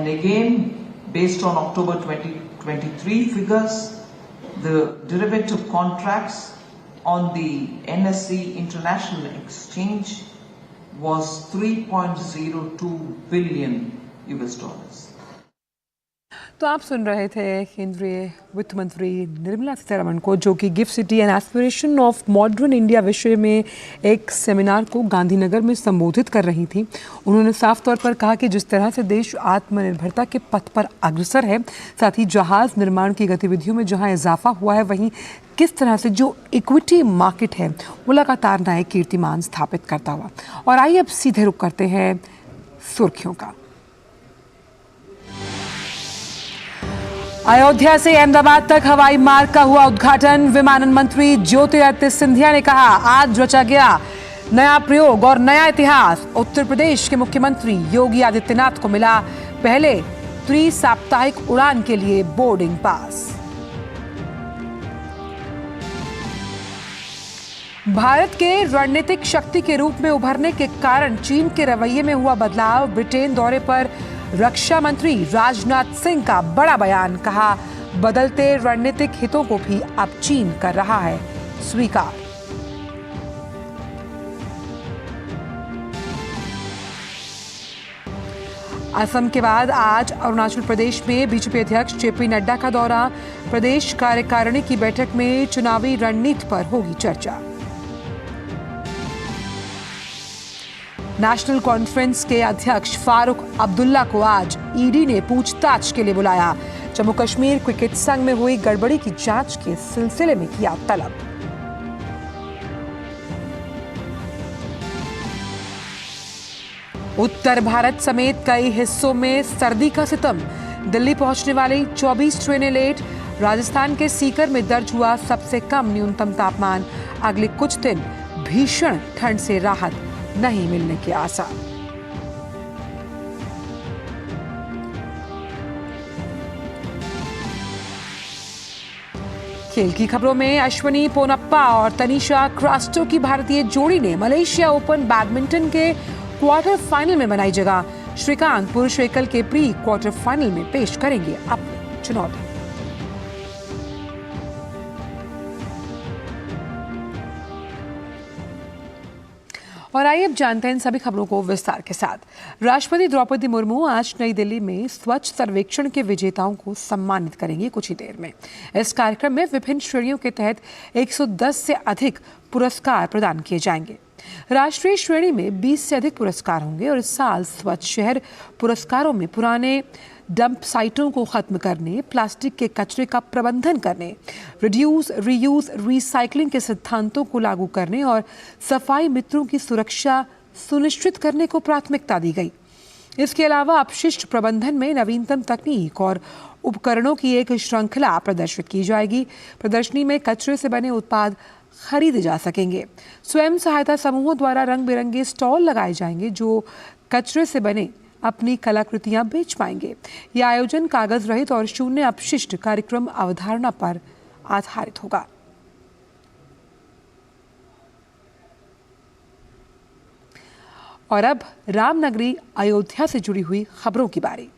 And again, based on October 2023 figures, the derivative contracts on the NSE International Exchange was $3.02 billion US. तो आप सुन रहे थे केंद्रीय वित्त मंत्री निर्मला सीतारमण को, जो कि gift city and aspiration of modern India विषय में एक सेमिनार को गांधीनगर में संबोधित कर रही थी। उन्होंने साफ तौर पर कहा कि जिस तरह से देश आत्मनिर्भरता के पथ पर अग्रसर है, साथ ही जहाज निर्माण की गतिविधियों में जहां इजाफा हुआ है, वहीं किस तरह से जो इक्विटी मार्केट है वो लगातार नए कीर्तिमान स्थापित करता हुआ। और आइए अब सीधे रुख करते हैं सुर्खियों का। अयोध्या से अहमदाबाद तक हवाई मार्ग का हुआ उद्घाटन। विमानन मंत्री ज्योतिरादित्य सिंधिया ने कहा, आज रचा गया नया प्रयोग और नया इतिहास। उत्तर प्रदेश के मुख्यमंत्री योगी आदित्यनाथ को मिला पहले त्रिसाप्ताहिक उड़ान के लिए बोर्डिंग पास। भारत के रणनीतिक शक्ति के रूप में उभरने के कारण चीन के रवैये में हुआ बदलाव। ब्रिटेन दौरे पर रक्षा मंत्री राजनाथ सिंह का बड़ा बयान। कहा, बदलते रणनीतिक हितों को भी अब चीन कर रहा है स्वीकार। असम के बाद आज अरुणाचल प्रदेश में बीजेपी अध्यक्ष जेपी नड्डा का दौरा। प्रदेश कार्यकारिणी की बैठक में चुनावी रणनीति पर होगी चर्चा। नेशनल कॉन्फ्रेंस के अध्यक्ष फारूक अब्दुल्ला को आज ईडी ने पूछताछ के लिए बुलाया। जम्मू कश्मीर क्रिकेट संघ में हुई गड़बड़ी की जांच के सिलसिले में किया तलब। उत्तर भारत समेत कई हिस्सों में सर्दी का सितम। दिल्ली पहुंचने वाली 24 ट्रेनें लेट। राजस्थान के सीकर में दर्ज हुआ सबसे कम न्यूनतम तापमान। अगले कुछ दिन भीषण ठंड से राहत नहीं मिलने के आसार। खेल की खबरों में अश्विनी पोनप्पा और तनिषा क्रास्टो की भारतीय जोड़ी ने मलेशिया ओपन बैडमिंटन के क्वार्टर फाइनल में बनाई जगह। श्रीकांत पुरुष एकल के प्री क्वार्टर फाइनल में पेश करेंगे अपनी चुनौती। और आइए अब जानते हैं इन सभी खबरों को विस्तार के साथ। राष्ट्रपति द्रौपदी मुर्मू आज नई दिल्ली में स्वच्छ सर्वेक्षण के विजेताओं को सम्मानित करेंगी कुछ ही देर में। इस कार्यक्रम में विभिन्न श्रेणियों के तहत 110 से अधिक पुरस्कार प्रदान किए जाएंगे। राष्ट्रीय श्रेणी में 20 से अधिक पुरस्कार होंगे और इस साल स्वच्छ शहर पुरस्कारों में पुराने डंप साइटों को खत्म करने, प्लास्टिक के कचरे का प्रबंधन करने, रिड्यूस, रीयूज, रिसाइकलिंग के सिद्धांतों को लागू करने और सफाई मित्रों की सुरक्षा सुनिश्चित करने को प्राथमिकता दी गई। इसके अलावा अपशिष्ट प्रबंधन में नवीनतम तकनीक और उपकरणों की एक श्रृंखला प्रदर्शित की जाएगी। प्रदर्शनी में कचरे से बने उत्पाद खरीदे जा सकेंगे। स्वयं सहायता समूहों द्वारा रंग बिरंगे स्टॉल लगाए जाएंगे जो कचरे से बने अपनी कलाकृतियां बेच पाएंगे। यह आयोजन कागज रहित और शून्य अपशिष्ट कार्यक्रम अवधारणा पर आधारित होगा। और अब रामनगरी अयोध्या से जुड़ी हुई खबरों की बारी।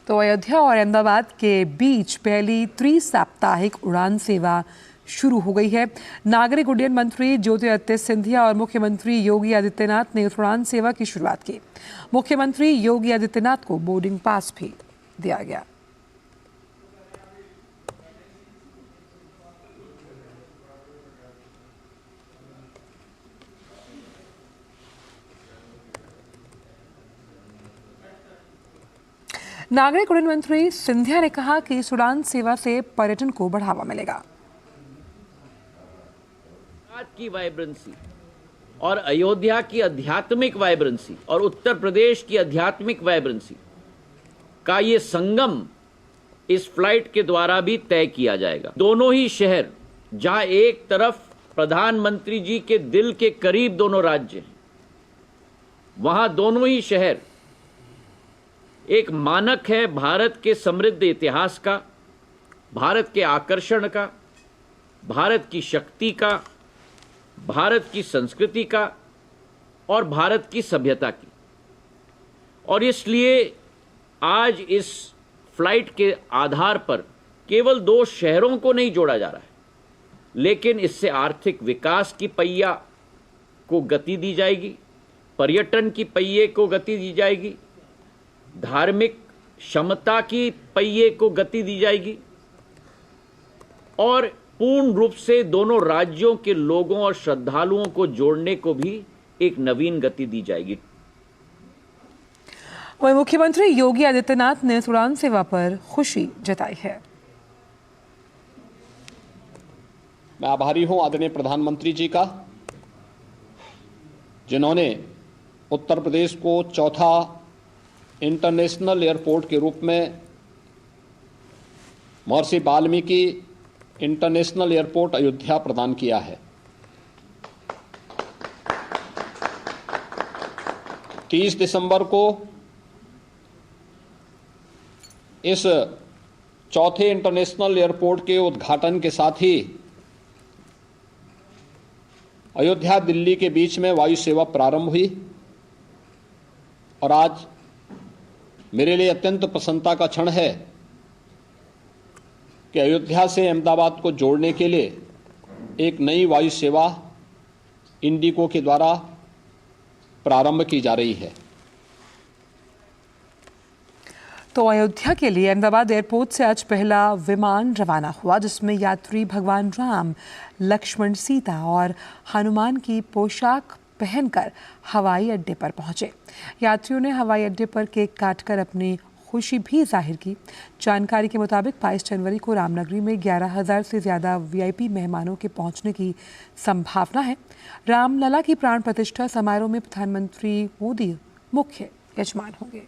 तो अयोध्या और अहमदाबाद के बीच पहली त्रिसाप्ताहिक उड़ान सेवा शुरू हो गई है। नागरिक उड्डयन मंत्री ज्योतिरादित्य सिंधिया और मुख्यमंत्री योगी आदित्यनाथ ने उड़ान सेवा की शुरुआत की। मुख्यमंत्री योगी आदित्यनाथ को बोर्डिंग पास भी दिया गया। नागरिक उड्डयन मंत्री सिंधिया ने कहा कि इस उड़ान सेवा से पर्यटन को बढ़ावा मिलेगा। की वाइब्रेंसी और अयोध्या की आध्यात्मिक वाइब्रेंसी और उत्तर प्रदेश की आध्यात्मिक वाइब्रेंसी का ये संगम इस फ्लाइट के द्वारा भी तय किया जाएगा। दोनों ही शहर जहां एक तरफ प्रधानमंत्री जी के दिल के करीब दोनों राज्य हैं, वहां दोनों ही शहर एक मानक है भारत के समृद्ध इतिहास का, भारत के आकर्षण का, भारत की शक्ति का, भारत की संस्कृति का और भारत की सभ्यता की। और इसलिए आज इस फ्लाइट के आधार पर केवल दो शहरों को नहीं जोड़ा जा रहा है, लेकिन इससे आर्थिक विकास की पहिया को गति दी जाएगी, पर्यटन की पहिए को गति दी जाएगी, धार्मिक क्षमता की पहिए को गति दी जाएगी और पूर्ण रूप से दोनों राज्यों के लोगों और श्रद्धालुओं को जोड़ने को भी एक नवीन गति दी जाएगी। वहीं मुख्यमंत्री योगी आदित्यनाथ ने इस उड़ान सेवा पर खुशी जताई है। मैं आभारी हूं आदरणीय प्रधानमंत्री जी का, जिन्होंने उत्तर प्रदेश को चौथा इंटरनेशनल एयरपोर्ट के रूप में महर्षि वाल्मीकि इंटरनेशनल एयरपोर्ट अयोध्या प्रदान किया है। 30 दिसंबर को इस चौथे इंटरनेशनल एयरपोर्ट के उद्घाटन के साथ ही अयोध्या दिल्ली के बीच में वायु सेवा प्रारंभ हुई और आज मेरे लिए अत्यंत प्रसन्नता का क्षण है कि अयोध्या से अहमदाबाद को जोड़ने के लिए एक नई वायु सेवा इंडिगो के द्वारा प्रारंभ की जा रही है। तो अयोध्या के लिए अहमदाबाद एयरपोर्ट से आज पहला विमान रवाना हुआ, जिसमें यात्री भगवान राम, लक्ष्मण, सीता और हनुमान की पोशाक पहनकर हवाई अड्डे पर पहुंचे। यात्रियों ने हवाई अड्डे पर केक काटकर अपनी खुशी भी जाहिर की। जानकारी के मुताबिक 22 जनवरी को रामनगरी में 11,000 से ज़्यादा वीआईपी मेहमानों के पहुंचने की संभावना है। रामलला की प्राण प्रतिष्ठा समारोह में प्रधानमंत्री मोदी मुख्य यजमान होंगे।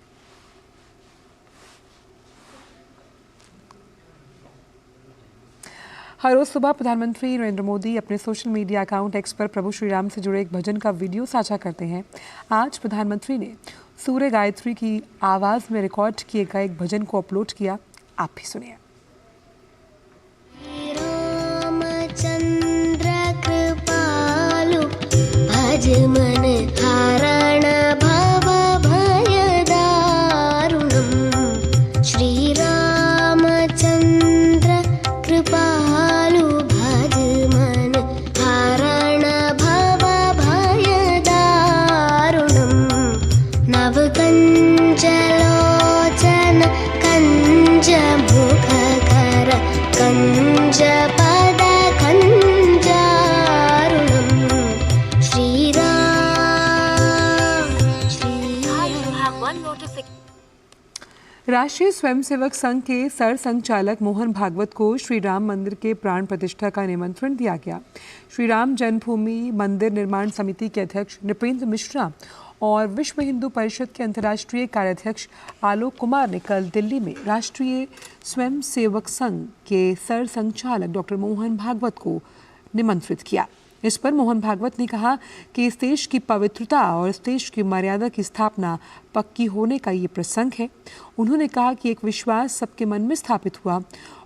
हर रोज सुबह प्रधानमंत्री नरेंद्र मोदी अपने सोशल मीडिया अकाउंट एक्स पर प्रभु श्री राम से जुड़े एक भजन का वीडियो साझा करते हैं। आज प्रधानमंत्री ने सूर्य गायत्री की आवाज में रिकॉर्ड किए गए एक भजन को अपलोड किया। आप भी सुनिए। रामचंद्र कृपालु भज मन हारण भव भय दारुणम्। श्री रामचंद्र कृपालु भज मन हारण भव भय दारुणम्। नव कंजलोचन कंज मुख कर कंज पद कंजारुणम्। श्री राम राष्ट्रीय स्वयंसेवक संघ के सर संचालक मोहन भागवत को श्री राम मंदिर के प्राण प्रतिष्ठा का निमंत्रण दिया गया। श्री राम जन्मभूमि मंदिर निर्माण समिति के अध्यक्ष नृपेंद्र मिश्रा और विश्व हिंदू परिषद के अंतर्राष्ट्रीय कार्याध्यक्ष आलोक कुमार ने कल दिल्ली में राष्ट्रीय स्वयंसेवक संघ के सर संचालक डॉक्टर मोहन भागवत को निमंत्रित किया। इस पर मोहन भागवत ने कहा कि इस देश की पवित्रता और इस देश की मर्यादा की स्थापना पक्की होने का ये प्रसंग है। उन्होंने कहा कि एक विश्वास सबके मन में स्थापित हुआ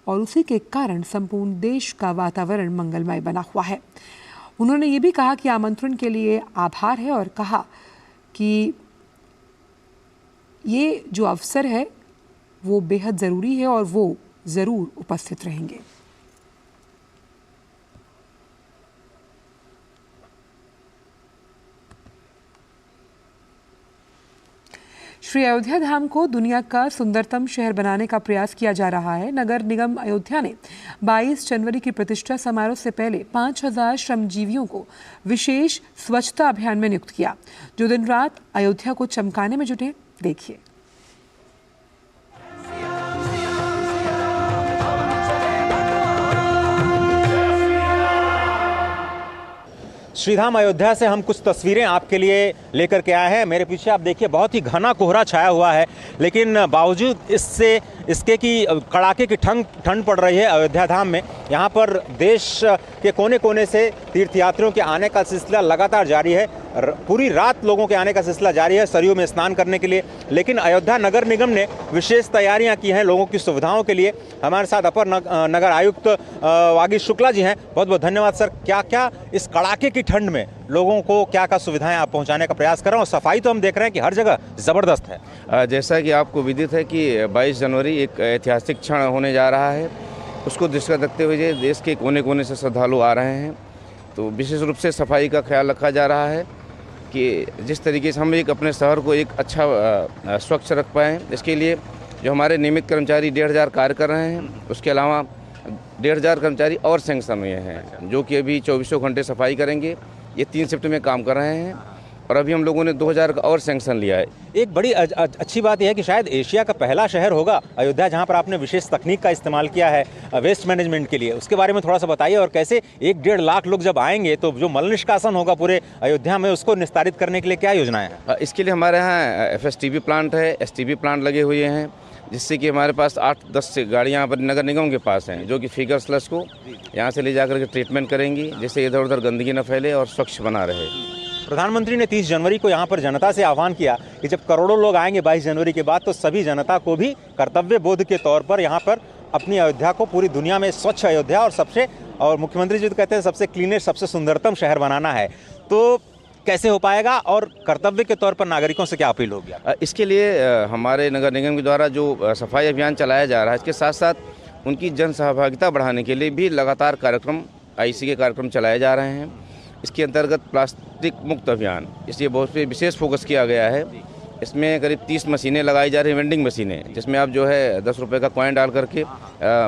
और उसी के कारण संपूर्ण देश का वातावरण मंगलमय बना हुआ है। उन्होंने ये भी कहा कि आमंत्रण के लिए आभार है और कहा कि ये जो अवसर है वो बेहद ज़रूरी है और वो ज़रूर उपस्थित रहेंगे। श्री अयोध्या धाम को दुनिया का सुंदरतम शहर बनाने का प्रयास किया जा रहा है। नगर निगम अयोध्या ने 22 जनवरी की प्रतिष्ठा समारोह से पहले 5,000 श्रमजीवियों को विशेष स्वच्छता अभियान में नियुक्त किया, जो दिन रात अयोध्या को चमकाने में जुटे। देखिए। श्रीधाम अयोध्या से हम कुछ तस्वीरें आपके लिए लेकर के आए हैं। मेरे पीछे आप देखिए बहुत ही घना कोहरा छाया हुआ है, लेकिन बावजूद इसके कि कड़ाके की ठंड पड़ रही है अयोध्या धाम में। यहाँ पर देश के कोने कोने से तीर्थयात्रियों के आने का सिलसिला लगातार जारी है। पूरी रात लोगों के आने का सिलसिला जारी है सरयू में स्नान करने के लिए। लेकिन अयोध्या नगर निगम ने विशेष तैयारियां की हैं लोगों की सुविधाओं के लिए। हमारे साथ अपर नगर आयुक्त वागीश शुक्ला जी हैं। बहुत बहुत धन्यवाद सर। क्या क्या इस कड़ाके की ठंड में लोगों को क्या क्या सुविधाएं आप पहुंचाने का प्रयास कर रहे हैं? और सफाई तो हम देख रहे हैं कि हर जगह ज़बरदस्त है। जैसा कि आपको विदित है कि 22 जनवरी एक ऐतिहासिक क्षण होने जा रहा है, उसको दृष्टि रखते हुए देश के कोने कोने से श्रद्धालु आ रहे हैं, तो विशेष रूप से सफाई का ख्याल रखा जा रहा है कि जिस तरीके से हम एक अपने शहर को एक अच्छा स्वच्छ रख पाएँ। इसके लिए जो हमारे नियमित कर्मचारी 1500 कार्य कर रहे हैं, उसके अलावा 1500 कर्मचारी और सैंक्शन हुए हैं जो कि अभी 24 घंटे सफाई करेंगे। ये 3 शिफ्ट में काम कर रहे हैं और अभी हम लोगों ने 2000 का और सैंक्शन लिया है। एक बड़ी अच्छी बात यह है कि शायद एशिया का पहला शहर होगा अयोध्या जहां पर आपने विशेष तकनीक का इस्तेमाल किया है वेस्ट मैनेजमेंट के लिए। उसके बारे में थोड़ा सा बताइए। और कैसे 1-1.5 लाख लोग जब आएंगे तो जो मल निष्कासन होगा पूरे अयोध्या में, उसको निस्तारित करने के लिए क्या योजनाएं हैं? इसके लिए हमारे यहाँ FSTB प्लांट है, STB प्लांट लगे हुए हैं, जिससे कि हमारे पास 8-10 गाड़ियाँ पर नगर निगम के पास हैं जो कि फिगर स्लस को यहाँ से ले जाकर के ट्रीटमेंट करेंगी, जिससे इधर उधर गंदगी न फैले और स्वच्छ बना रहे। प्रधानमंत्री ने 30 जनवरी को यहाँ पर जनता से आह्वान किया कि जब करोड़ों लोग आएंगे 22 जनवरी के बाद, तो सभी जनता को भी कर्तव्य बोध के तौर पर यहाँ पर अपनी अयोध्या को पूरी दुनिया में स्वच्छ अयोध्या और मुख्यमंत्री जी तो कहते हैं सबसे क्लीनेस्ट, सबसे सुंदरतम शहर बनाना है। तो कैसे हो पाएगा और कर्तव्य के तौर पर नागरिकों से क्या अपील होगी? इसके लिए हमारे नगर निगम के द्वारा जो सफाई अभियान चलाया जा रहा है, इसके साथ साथ उनकी जन सहभागिता बढ़ाने के लिए भी लगातार कार्यक्रम IC के कार्यक्रम चलाए जा रहे हैं। इसके अंतर्गत प्लास्टिक मुक्त अभियान, इसलिए बहुत पे विशेष फोकस किया गया है। इसमें करीब 30 मशीनें लगाई जा रही हैं, वेंडिंग मशीनें, जिसमें आप जो है 10 रुपये का कॉइन डाल करके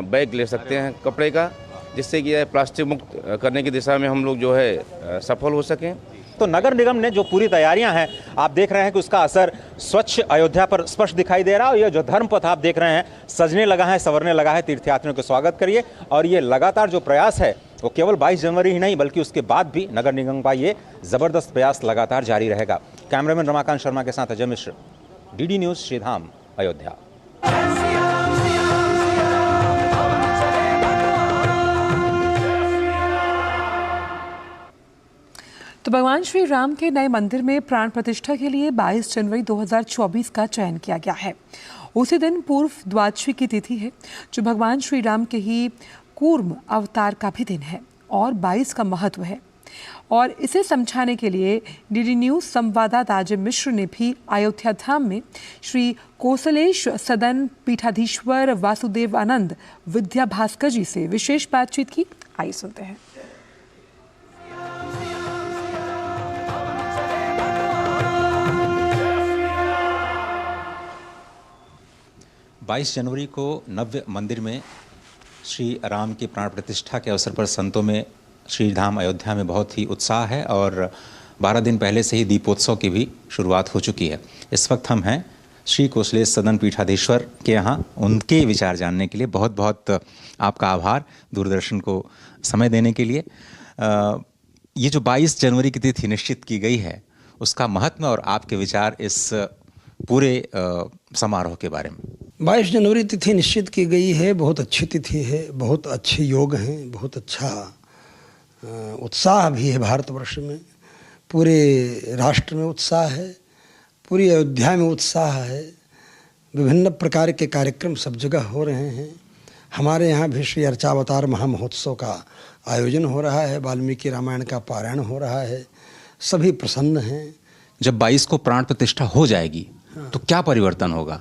बैग ले सकते हैं कपड़े का, जिससे कि प्लास्टिक मुक्त करने की दिशा में हम लोग जो है सफल हो सकें। तो नगर निगम ने जो पूरी तैयारियां हैं, आप देख रहे हैं कि उसका असर स्वच्छ अयोध्या पर स्पष्ट दिखाई दे रहा है। और ये जो धर्मपथ आप देख रहे हैं सजने लगा है, संवरने लगा है। तीर्थयात्रियों का स्वागत करिए। और ये लगातार जो प्रयास है वो केवल 22 जनवरी ही नहीं बल्कि उसके बाद भी नगर निगम का ये जबरदस्त प्रयास लगातार जारी रहेगा। कैमरामैन रमाकांत शर्मा के साथ अजय मिश्र, DD न्यूज़, श्रीधाम, अयोध्या। तो भगवान श्री राम के नए मंदिर में प्राण प्रतिष्ठा के लिए 22 जनवरी 2024 का चयन किया गया है। उसी दिन पूर्व द्वादशी की तिथि है, जो भगवान श्री राम के ही कूर्म अवतार का भी दिन है और 22 का महत्व है। और इसे समझाने के लिए DD न्यूज़ संवाददाता अजय मिश्र ने भी अयोध्या धाम में श्री कोसलेश सदन पीठाधीश्वर वासुदेवानंद विद्या भास्कर जी से विशेष बातचीत की। आइए सुनते हैं। 22 जनवरी को नव्य मंदिर में श्री राम की प्राण प्रतिष्ठा के अवसर पर संतों में श्रीधाम अयोध्या में बहुत ही उत्साह है और 12 दिन पहले से ही दीपोत्सव की भी शुरुआत हो चुकी है। इस वक्त हम हैं श्री कोसलेश सदन पीठाधीश्वर के यहाँ। उनके विचार जानने के लिए बहुत बहुत आपका आभार, दूरदर्शन को समय देने के लिए। ये जो 22 जनवरी की तिथि निश्चित की गई है, उसका महत्व और आपके विचार इस पूरे समारोह के बारे में। 22 जनवरी तिथि निश्चित की गई है। बहुत अच्छी तिथि है, बहुत अच्छे योग हैं, बहुत अच्छा उत्साह भी है भारतवर्ष में, पूरे राष्ट्र में उत्साह है, पूरी अयोध्या में उत्साह है। विभिन्न प्रकार के कार्यक्रम सब जगह हो रहे हैं। हमारे यहाँ भी श्री अर्चावतार महामहोत्सव का आयोजन हो रहा है, वाल्मीकि रामायण का पारायण हो रहा है, सभी प्रसन्न हैं। जब 22 को प्राण प्रतिष्ठा हो जाएगी तो क्या परिवर्तन होगा?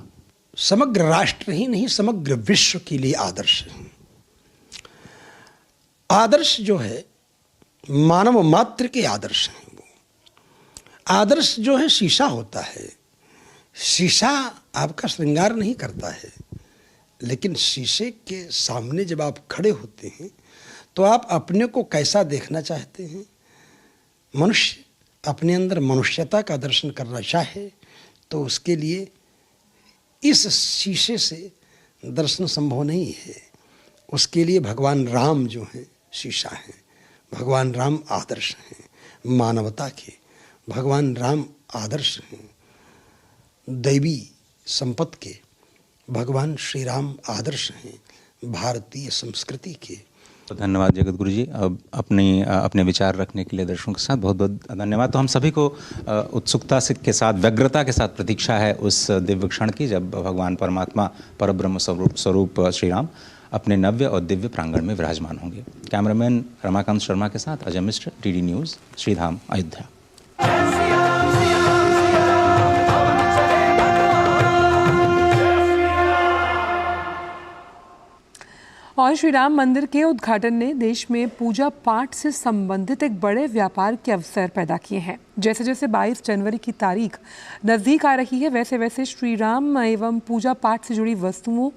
समग्र राष्ट्र ही नहीं, समग्र विश्व के लिए आदर्श है। आदर्श जो है मानव मात्र के आदर्श हैं। वो आदर्श जो है शीशा होता है। शीशा आपका श्रृंगार नहीं करता है, लेकिन शीशे के सामने जब आप खड़े होते हैं तो आप अपने को कैसा देखना चाहते हैं। मनुष्य अपने अंदर मनुष्यता का दर्शन करना चाहे तो उसके लिए इस शीशे से दर्शन संभव नहीं है। उसके लिए भगवान राम जो हैं शीशा हैं, भगवान राम आदर्श हैं मानवता के, भगवान राम आदर्श हैं दैवी संपत्ति के, भगवान श्री राम आदर्श हैं भारतीय संस्कृति के। तो धन्यवाद जगत गुरु जी। अब अपने विचार रखने के लिए दर्शकों के साथ बहुत बहुत धन्यवाद। तो हम सभी को उत्सुकता के साथ, व्यग्रता के साथ प्रतीक्षा है उस दिव्य क्षण की जब भगवान परमात्मा परब्रह्म स्वरूप श्री राम अपने नव्य और दिव्य प्रांगण में विराजमान होंगे। कैमरामैन रमाकांत शर्मा के साथ अजय मिश्र, टीडी न्यूज़, श्रीधाम, अयोध्या। और श्री राम मंदिर के उद्घाटन ने देश में पूजा पाठ से संबंधित एक बड़े व्यापार के अवसर पैदा किए हैं। जैसे जैसे 22 जनवरी की तारीख नज़दीक आ रही है, वैसे वैसे श्री राम एवं पूजा पाठ से जुड़ी वस्तुओं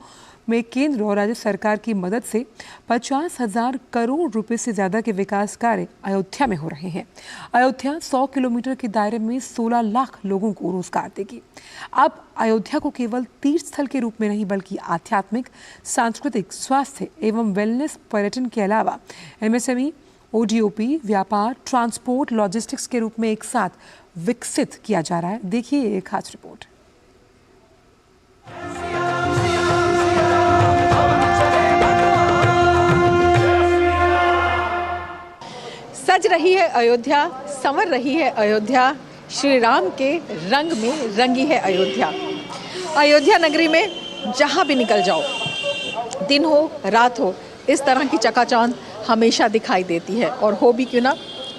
में केंद्र और राज्य सरकार की मदद से 50,000 करोड़ रुपए से ज़्यादा के विकास कार्य अयोध्या में हो रहे हैं। अयोध्या 100 किलोमीटर के दायरे में 16 लाख लोगों को रोजगार देगी। अब अयोध्या को केवल तीर्थ स्थल के रूप में नहीं बल्कि आध्यात्मिक, सांस्कृतिक, स्वास्थ्य एवं वेलनेस पर्यटन के अलावा MSME, ODOP, व्यापार, ट्रांसपोर्ट, लॉजिस्टिक्स के रूप में एक साथ विकसित किया जा रहा है। देखिए एक खास रिपोर्ट। सज रही है अयोध्या, संवर रही है अयोध्या, श्री राम के रंग में रंगी है अयोध्या। अयोध्या नगरी में जहाँ भी निकल जाओ, दिन हो रात हो, इस तरह की चकाचौंध हमेशा दिखाई देती है। और हो भी क्यों ना,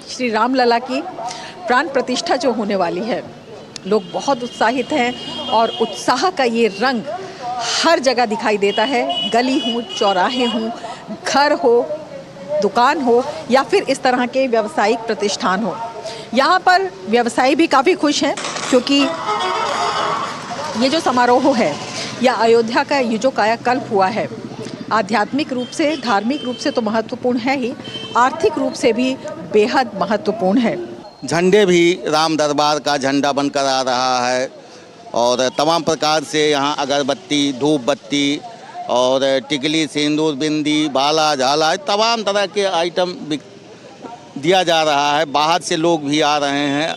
श्री राम लला की प्राण प्रतिष्ठा जो होने वाली है, लोग बहुत उत्साहित हैं और उत्साह का ये रंग हर जगह दिखाई देता है। गली हो, चौराहे हों, घर हो, दुकान हो या फिर इस तरह के व्यावसायिक प्रतिष्ठान हो, यहाँ पर व्यवसायी भी काफ़ी खुश हैं क्योंकि ये जो समारोह है या अयोध्या का ये जो कायाकल्प हुआ है, आध्यात्मिक रूप से, धार्मिक रूप से तो महत्वपूर्ण है ही, आर्थिक रूप से भी बेहद महत्वपूर्ण है। झंडे भी राम दरबार का झंडा बनकर आ रहा है और तमाम प्रकार से यहाँ अगरबत्ती, धूप बत्ती और टिकली, सिंदूर, बिंदी, बाला, झाला, तमाम तरह के आइटम दिया जा रहा है। बाहर से लोग भी आ रहे हैं।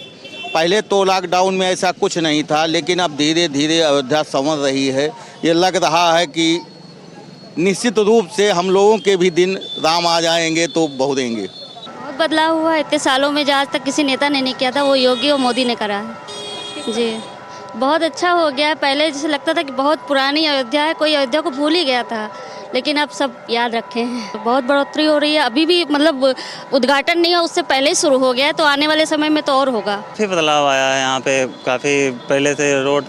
पहले तो लॉकडाउन में ऐसा कुछ नहीं था, लेकिन अब धीरे धीरे अयोध्या संवर रही है। ये लग रहा है कि निश्चित रूप से हम लोगों के भी दिन राम आ जाएंगे तो बहुरेंगे। बहुत बदलाव हुआ है। इतने सालों में जो आज तक किसी नेता ने नहीं किया था, वो योगी और मोदी ने करा है। जी, बहुत अच्छा हो गया है। पहले जैसे लगता था कि बहुत पुरानी अयोध्या है, कोई अयोध्या को भूल ही गया था, लेकिन अब सब याद रखे हैं। बहुत बढ़ोतरी हो रही है। अभी भी मतलब उद्घाटन नहीं है, उससे पहले ही शुरू हो गया है, तो आने वाले समय में तो और होगा। काफ़ी बदलाव आया है यहाँ पे। काफ़ी पहले से रोड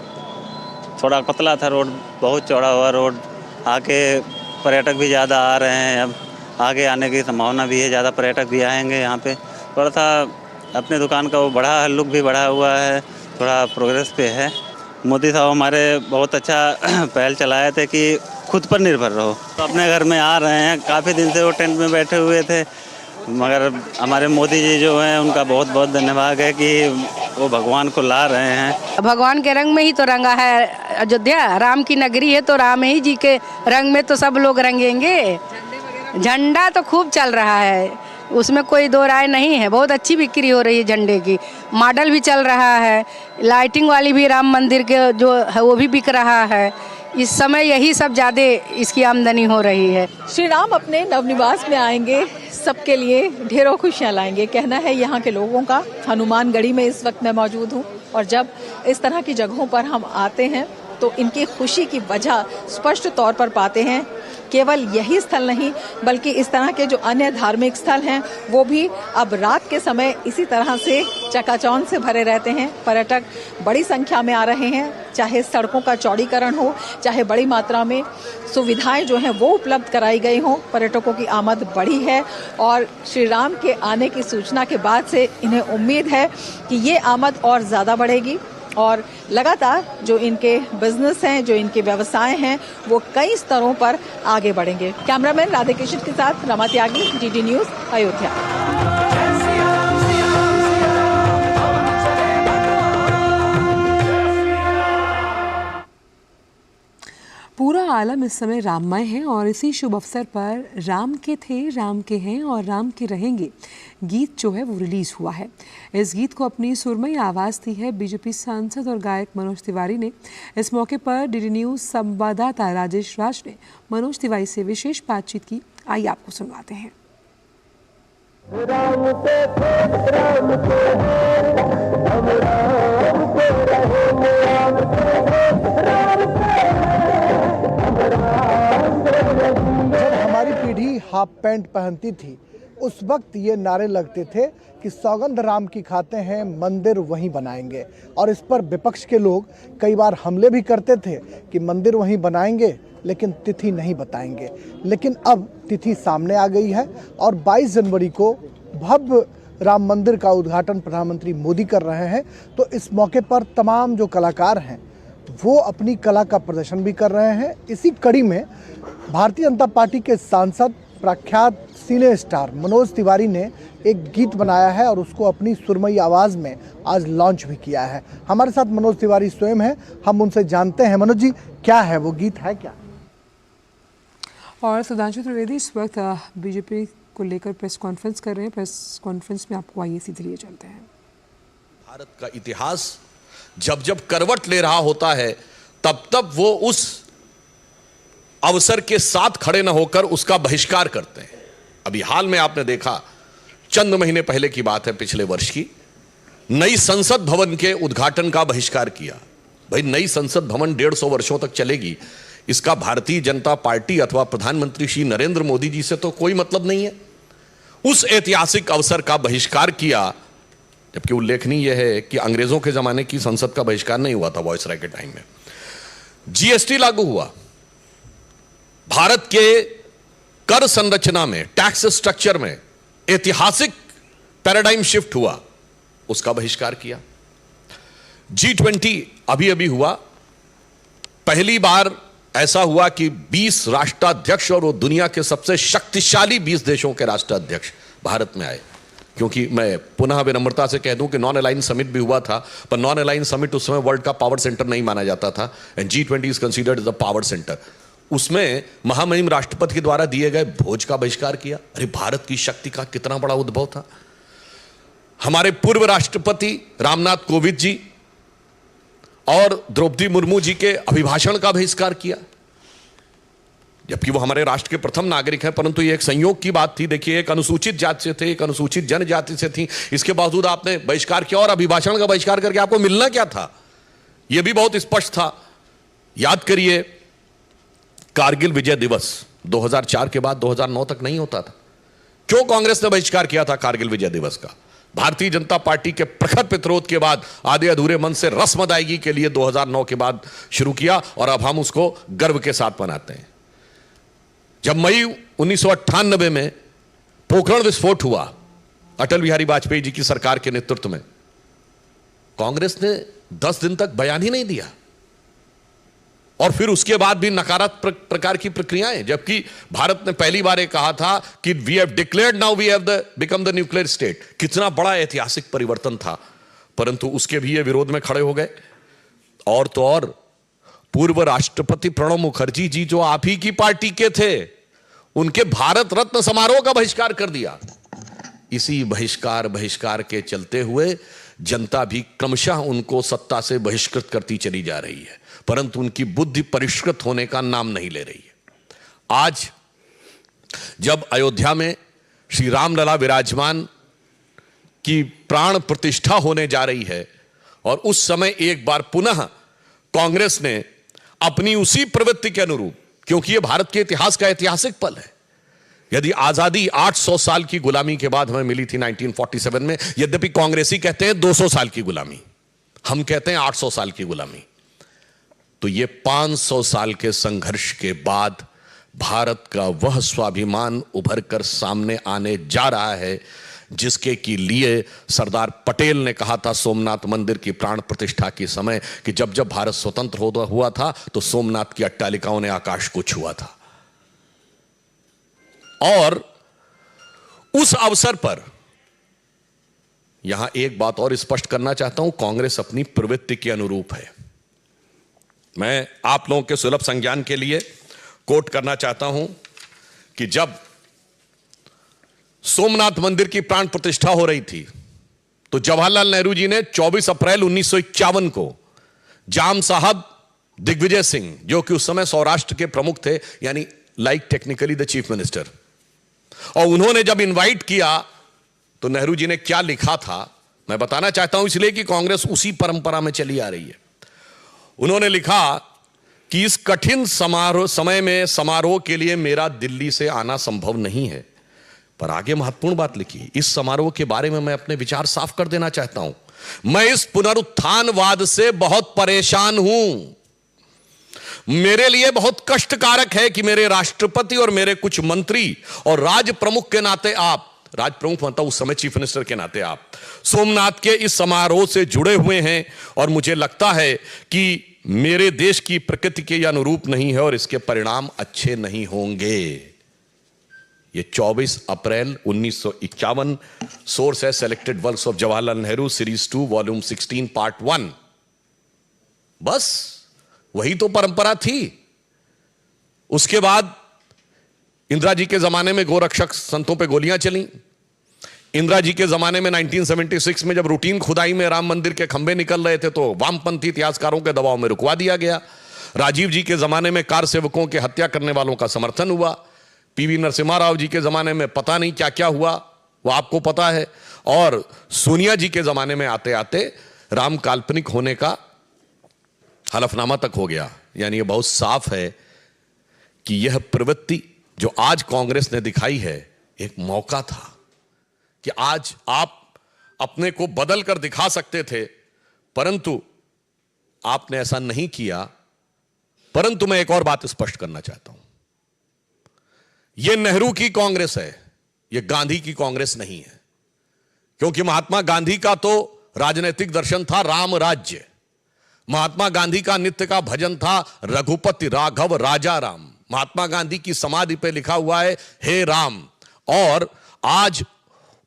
थोड़ा पतला था, रोड बहुत चौड़ा हुआ। रोड आके पर्यटक भी ज़्यादा आ रहे हैं। अब आगे आने की संभावना भी है, ज़्यादा पर्यटक भी आएंगे यहाँ पे। थोड़ा सा अपने दुकान का वो बढ़ा है, लुक भी बढ़ा हुआ है, थोड़ा प्रोग्रेस पे है। मोदी साहब हमारे बहुत अच्छा पहल चलाए थे कि खुद पर निर्भर रहो। तो अपने घर में आ रहे हैं। काफ़ी दिन से वो टेंट में बैठे हुए थे, मगर हमारे मोदी जी जो हैं उनका बहुत बहुत धन्यवाद है कि वो भगवान को ला रहे हैं। भगवान के रंग में ही तो रंगा है अयोध्या। राम की नगरी है तो राम ही जी के रंग में तो सब लोग रंगेंगे। झंडा तो खूब चल रहा है, उसमें कोई दो राय नहीं है। बहुत अच्छी बिक्री हो रही है झंडे की। मॉडल भी चल रहा है, लाइटिंग वाली भी राम मंदिर के जो है वो भी बिक रहा है। इस समय यही सब ज़्यादा इसकी आमदनी हो रही है। श्री राम अपने नवनिवास में आएंगे, सबके लिए ढेरों खुशियाँ लाएंगे, कहना है यहाँ के लोगों का। हनुमानगढ़ी में इस वक्त मैं मौजूद हूँ और जब इस तरह की जगहों पर हम आते हैं तो इनकी खुशी की वजह स्पष्ट तौर पर पाते हैं। केवल यही स्थल नहीं बल्कि इस तरह के जो अन्य धार्मिक स्थल हैं वो भी अब रात के समय इसी तरह से चकाचौंध से भरे रहते हैं। पर्यटक बड़ी संख्या में आ रहे हैं, चाहे सड़कों का चौड़ीकरण हो, चाहे बड़ी मात्रा में सुविधाएं जो हैं वो उपलब्ध कराई गई हों। पर्यटकों की आमद बढ़ी है और श्री राम के आने की सूचना के बाद से इन्हें उम्मीद है कि ये आमद और ज़्यादा बढ़ेगी और लगातार जो इनके बिजनेस हैं, जो इनके व्यवसाय हैं, वो कई स्तरों पर आगे बढ़ेंगे। कैमरामैन राधेकृष्ण के साथ रमा त्यागी, DD न्यूज़, अयोध्या। पूरा आलम इस समय राममय है और इसी शुभ अवसर पर राम के थे, राम के हैं और राम के रहेंगे गीत जो है वो रिलीज हुआ है। इस गीत को अपनी सुरमई आवाज़ दी है बीजेपी सांसद और गायक मनोज तिवारी ने। इस मौके पर डीडी न्यूज़ संवाददाता राजेश राज ने मनोज तिवारी से विशेष बातचीत की। आइए आपको सुनवाते हैं। जब हमारी पीढ़ी हाफ पैंट पहनती थी उस वक्त ये नारे लगते थे कि सौगंध राम की खाते हैं, मंदिर वहीं बनाएंगे। और इस पर विपक्ष के लोग कई बार हमले भी करते थे कि मंदिर वहीं बनाएंगे लेकिन तिथि नहीं बताएंगे। लेकिन अब तिथि सामने आ गई है और 22 जनवरी को भव्य राम मंदिर का उद्घाटन प्रधानमंत्री मोदी कर रहे हैं। तो इस मौके पर तमाम जो कलाकार हैं वो अपनी कला का प्रदर्शन भी कर रहे हैं। इसी कड़ी में भारतीय जनता पार्टी के सांसद प्रख्यात सिने स्टार मनोज तिवारी ने एक गीत बनाया है और उसको अपनी सुरमई आवाज़ में आज लॉन्च भी किया है। हमारे साथ मनोज तिवारी स्वयं हैं, हम उनसे जानते हैं। मनोज जी, क्या है वो गीत, है क्या? और सुधांशु त्रिवेदी इस वक्त बीजेपी को लेकर प्रेस कॉन्फ्रेंस कर रहे हैं। प्रेस कॉन्फ्रेंस में आपको आइए सीधे लिए चलते हैं। भारत का इतिहास जब जब करवट ले रहा होता है तब तब वो उस अवसर के साथ खड़े न होकर उसका बहिष्कार करते हैं। अभी हाल में आपने देखा, चंद महीने पहले की बात है, पिछले वर्ष की, नई संसद भवन के उद्घाटन का बहिष्कार किया। भाई, नई संसद भवन 150 वर्षों तक चलेगी, इसका भारतीय जनता पार्टी अथवा प्रधानमंत्री श्री नरेंद्र मोदी जी से तो कोई मतलब नहीं है। उस ऐतिहासिक अवसर का बहिष्कार किया, जबकि उल्लेखनीय यह है कि अंग्रेजों के जमाने की संसद का बहिष्कार नहीं हुआ था वायसराय के टाइम में। जीएसटी लागू हुआ, भारत के कर संरचना में, टैक्स स्ट्रक्चर में ऐतिहासिक पैराडाइम शिफ्ट हुआ, उसका बहिष्कार किया। G20 अभी अभी हुआ, पहली बार ऐसा हुआ कि 20 राष्ट्राध्यक्ष और वो दुनिया के सबसे शक्तिशाली 20 देशों के राष्ट्राध्यक्ष भारत में आए। क्योंकि मैं पुनः विनम्रता से कह दूं कि नॉन अलाइन समिट भी हुआ था, पर नॉन अलाइन समिट उस समय वर्ल्ड का पावर सेंटर नहीं माना जाता था, and G20 is considered as the power centre. उसमें महामहिम राष्ट्रपति के द्वारा दिए गए भोज का बहिष्कार किया। अरे, भारत की शक्ति का कितना बड़ा उद्भव था। हमारे पूर्व राष्ट्रपति रामनाथ कोविंद जी और द्रौपदी मुर्मू जी के अभिभाषण का बहिष्कार किया, जबकि वो हमारे राष्ट्र के प्रथम नागरिक हैं, परंतु ये एक संयोग की बात थी। देखिए, एक अनुसूचित जाति से थे, एक अनुसूचित जनजाति से थी, इसके बावजूद आपने बहिष्कार किया। और अभिभाषण का बहिष्कार करके आपको मिलना क्या था, यह भी बहुत स्पष्ट था। याद करिए, कारगिल विजय दिवस 2004 के बाद 2009 तक नहीं होता था। क्यों कांग्रेस ने बहिष्कार किया था कारगिल विजय दिवस का? भारतीय जनता पार्टी के प्रखर प्रतिरोध के बाद आधे अधूरे मन से रस्म अदायगी के लिए 2009 के बाद शुरू किया, और अब हम उसको गर्व के साथ मनाते हैं। जब मई 1998 में पोखरण विस्फोट हुआ अटल बिहारी वाजपेयी जी की सरकार के नेतृत्व में, कांग्रेस ने 10 दिन तक बयान ही नहीं दिया, और फिर उसके बाद भी नकारात्मक प्रकार की प्रक्रियाएं, जबकि भारत ने पहली बार कहा था कि we have declared now we have become the nuclear state. कितना बड़ा ऐतिहासिक परिवर्तन था, परंतु उसके भी ये विरोध में खड़े हो गए। और तो और, पूर्व राष्ट्रपति प्रणब मुखर्जी जी जो आप ही की पार्टी के थे, उनके भारत रत्न समारोह का बहिष्कार कर दिया। इसी बहिष्कार के चलते हुए जनता भी क्रमशः उनको सत्ता से बहिष्कृत करती चली जा रही है, परंतु उनकी बुद्धि परिष्कृत होने का नाम नहीं ले रही है। आज जब अयोध्या में श्री रामलला विराजमान की प्राण प्रतिष्ठा होने जा रही है, और उस समय एक बार पुनः कांग्रेस ने अपनी उसी प्रवृत्ति के अनुरूप, क्योंकि यह भारत के इतिहास का ऐतिहासिक पल है। यदि आजादी 800 साल की गुलामी के बाद हमें मिली थी 1947 में, यद्यपि कांग्रेसी कहते हैं 200 साल की गुलामी, हम कहते हैं 800 साल की गुलामी, तो ये 500 साल के संघर्ष के बाद भारत का वह स्वाभिमान उभर कर सामने आने जा रहा है जिसके के लिए सरदार पटेल ने कहा था सोमनाथ मंदिर की प्राण प्रतिष्ठा के समय कि जब जब भारत स्वतंत्र हुआ था तो सोमनाथ की अट्टालिकाओं ने आकाश को छुआ था। और उस अवसर पर यहां एक बात और स्पष्ट करना चाहता हूं, कांग्रेस अपनी प्रवृत्ति के अनुरूप है। मैं आप लोगों के सुलभ संज्ञान के लिए कोट करना चाहता हूं कि जब सोमनाथ मंदिर की प्राण प्रतिष्ठा हो रही थी तो जवाहरलाल नेहरू जी ने 24 अप्रैल 1951 को जाम साहब दिग्विजय सिंह, जो कि उस समय सौराष्ट्र के प्रमुख थे, यानी like technically the chief minister, और उन्होंने जब इनवाइट किया तो नेहरू जी ने क्या लिखा था मैं बताना चाहता हूं, इसलिए कि कांग्रेस उसी परंपरा में चली आ रही है। उन्होंने लिखा कि इस कठिन समय में समारोह के लिए मेरा दिल्ली से आना संभव नहीं है, पर आगे महत्वपूर्ण बात लिखी, इस समारोह के बारे में मैं अपने विचार साफ कर देना चाहता हूं। मैं इस पुनरुत्थानवाद से बहुत परेशान हूं। मेरे लिए बहुत कष्टकारक है कि मेरे राष्ट्रपति और मेरे कुछ मंत्री और राज प्रमुख के नाते आप, राज प्रमुख मतलब उस समय चीफ मिनिस्टर के नाते आप, सोमनाथ के इस समारोह से जुड़े हुए हैं, और मुझे लगता है कि मेरे देश की प्रकृति के अनुरूप नहीं है और इसके परिणाम अच्छे नहीं होंगे। ये 24 अप्रैल 1951, सोर्स है selected works of Jawaharlal Nehru series 2 volume 16 part 1। बस वही तो परंपरा थी। उसके बाद इंदिरा जी के जमाने में गोरक्षक संतों पे गोलियां चली। इंदिरा जी के जमाने में 1976 में जब रूटीन खुदाई में राम मंदिर के खंभे निकल रहे थे तो वामपंथी इतिहासकारों के दबाव में रुकवा दिया गया। राजीव जी के जमाने में कार सेवकों की हत्या करने वालों का समर्थन हुआ। पीवी नरसिम्हा राव जी के जमाने में पता नहीं क्या क्या हुआ, वो आपको पता है। और सोनिया जी के जमाने में आते आते राम काल्पनिक होने का हलफनामा तक हो गया। यानी ये बहुत साफ है कि यह प्रवृत्ति जो आज कांग्रेस ने दिखाई है एक मौका था कि आज आप अपने को बदल कर दिखा सकते थे, परंतु आपने ऐसा नहीं किया। परंतु मैं एक और बात स्पष्ट करना चाहता हूं, यह नेहरू की कांग्रेस है, यह गांधी की कांग्रेस नहीं है। क्योंकि महात्मा गांधी का तो राजनीतिक दर्शन था राम राज्य। महात्मा गांधी का नित्य का भजन था रघुपति राघव राजा राम। महात्मा गांधी की समाधि पे लिखा हुआ है हे राम। और आज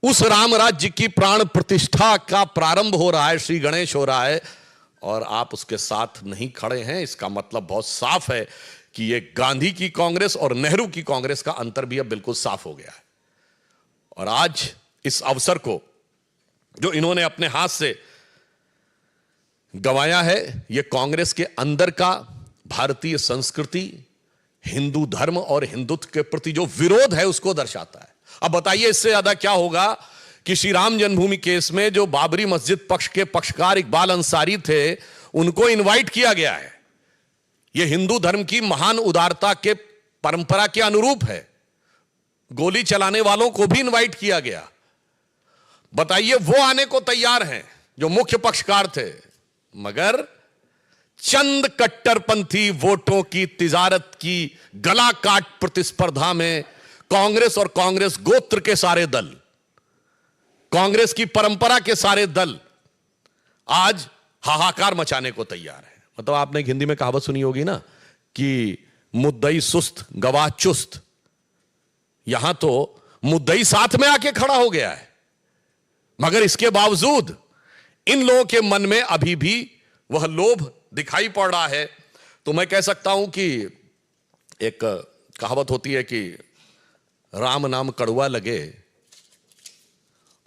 उस राम राज्य की प्राण प्रतिष्ठा का प्रारंभ हो रहा है, श्री गणेश हो रहा है, और आप उसके साथ नहीं खड़े हैं। इसका मतलब बहुत साफ है कि ये गांधी की कांग्रेस और नेहरू की कांग्रेस का अंतर भी अब बिल्कुल साफ हो गया है। और आज इस अवसर को जो इन्होंने अपने हाथ से गंवाया है, यह कांग्रेस के अंदर का भारतीय संस्कृति, हिंदू धर्म और हिंदुत्व के प्रति जो विरोध है उसको दर्शाता है। अब बताइए इससे ज्यादा क्या होगा कि श्री राम जन्मभूमि केस में जो बाबरी मस्जिद पक्ष के पक्षकार इकबाल अंसारी थे, उनको इनवाइट किया गया है। यह हिंदू धर्म की महान उदारता के परंपरा के अनुरूप है। गोली चलाने वालों को भी इनवाइट किया गया। बताइए वो आने को तैयार हैं जो मुख्य पक्षकार थे, मगर चंद कट्टरपंथी वोटों की तिजारत की गला काट प्रतिस्पर्धा में कांग्रेस और कांग्रेस गोत्र के सारे दल, कांग्रेस की परंपरा के सारे दल आज हाहाकार मचाने को तैयार है। मतलब आपने एक हिंदी में कहावत सुनी होगी ना कि मुद्दई सुस्त गवाह चुस्त। यहां तो मुद्दई साथ में आके खड़ा हो गया है, मगर इसके बावजूद इन लोगों के मन में अभी भी वह लोभ दिखाई पड़ रहा है। तो मैं कह सकता हूं कि एक कहावत होती है कि राम नाम कड़वा लगे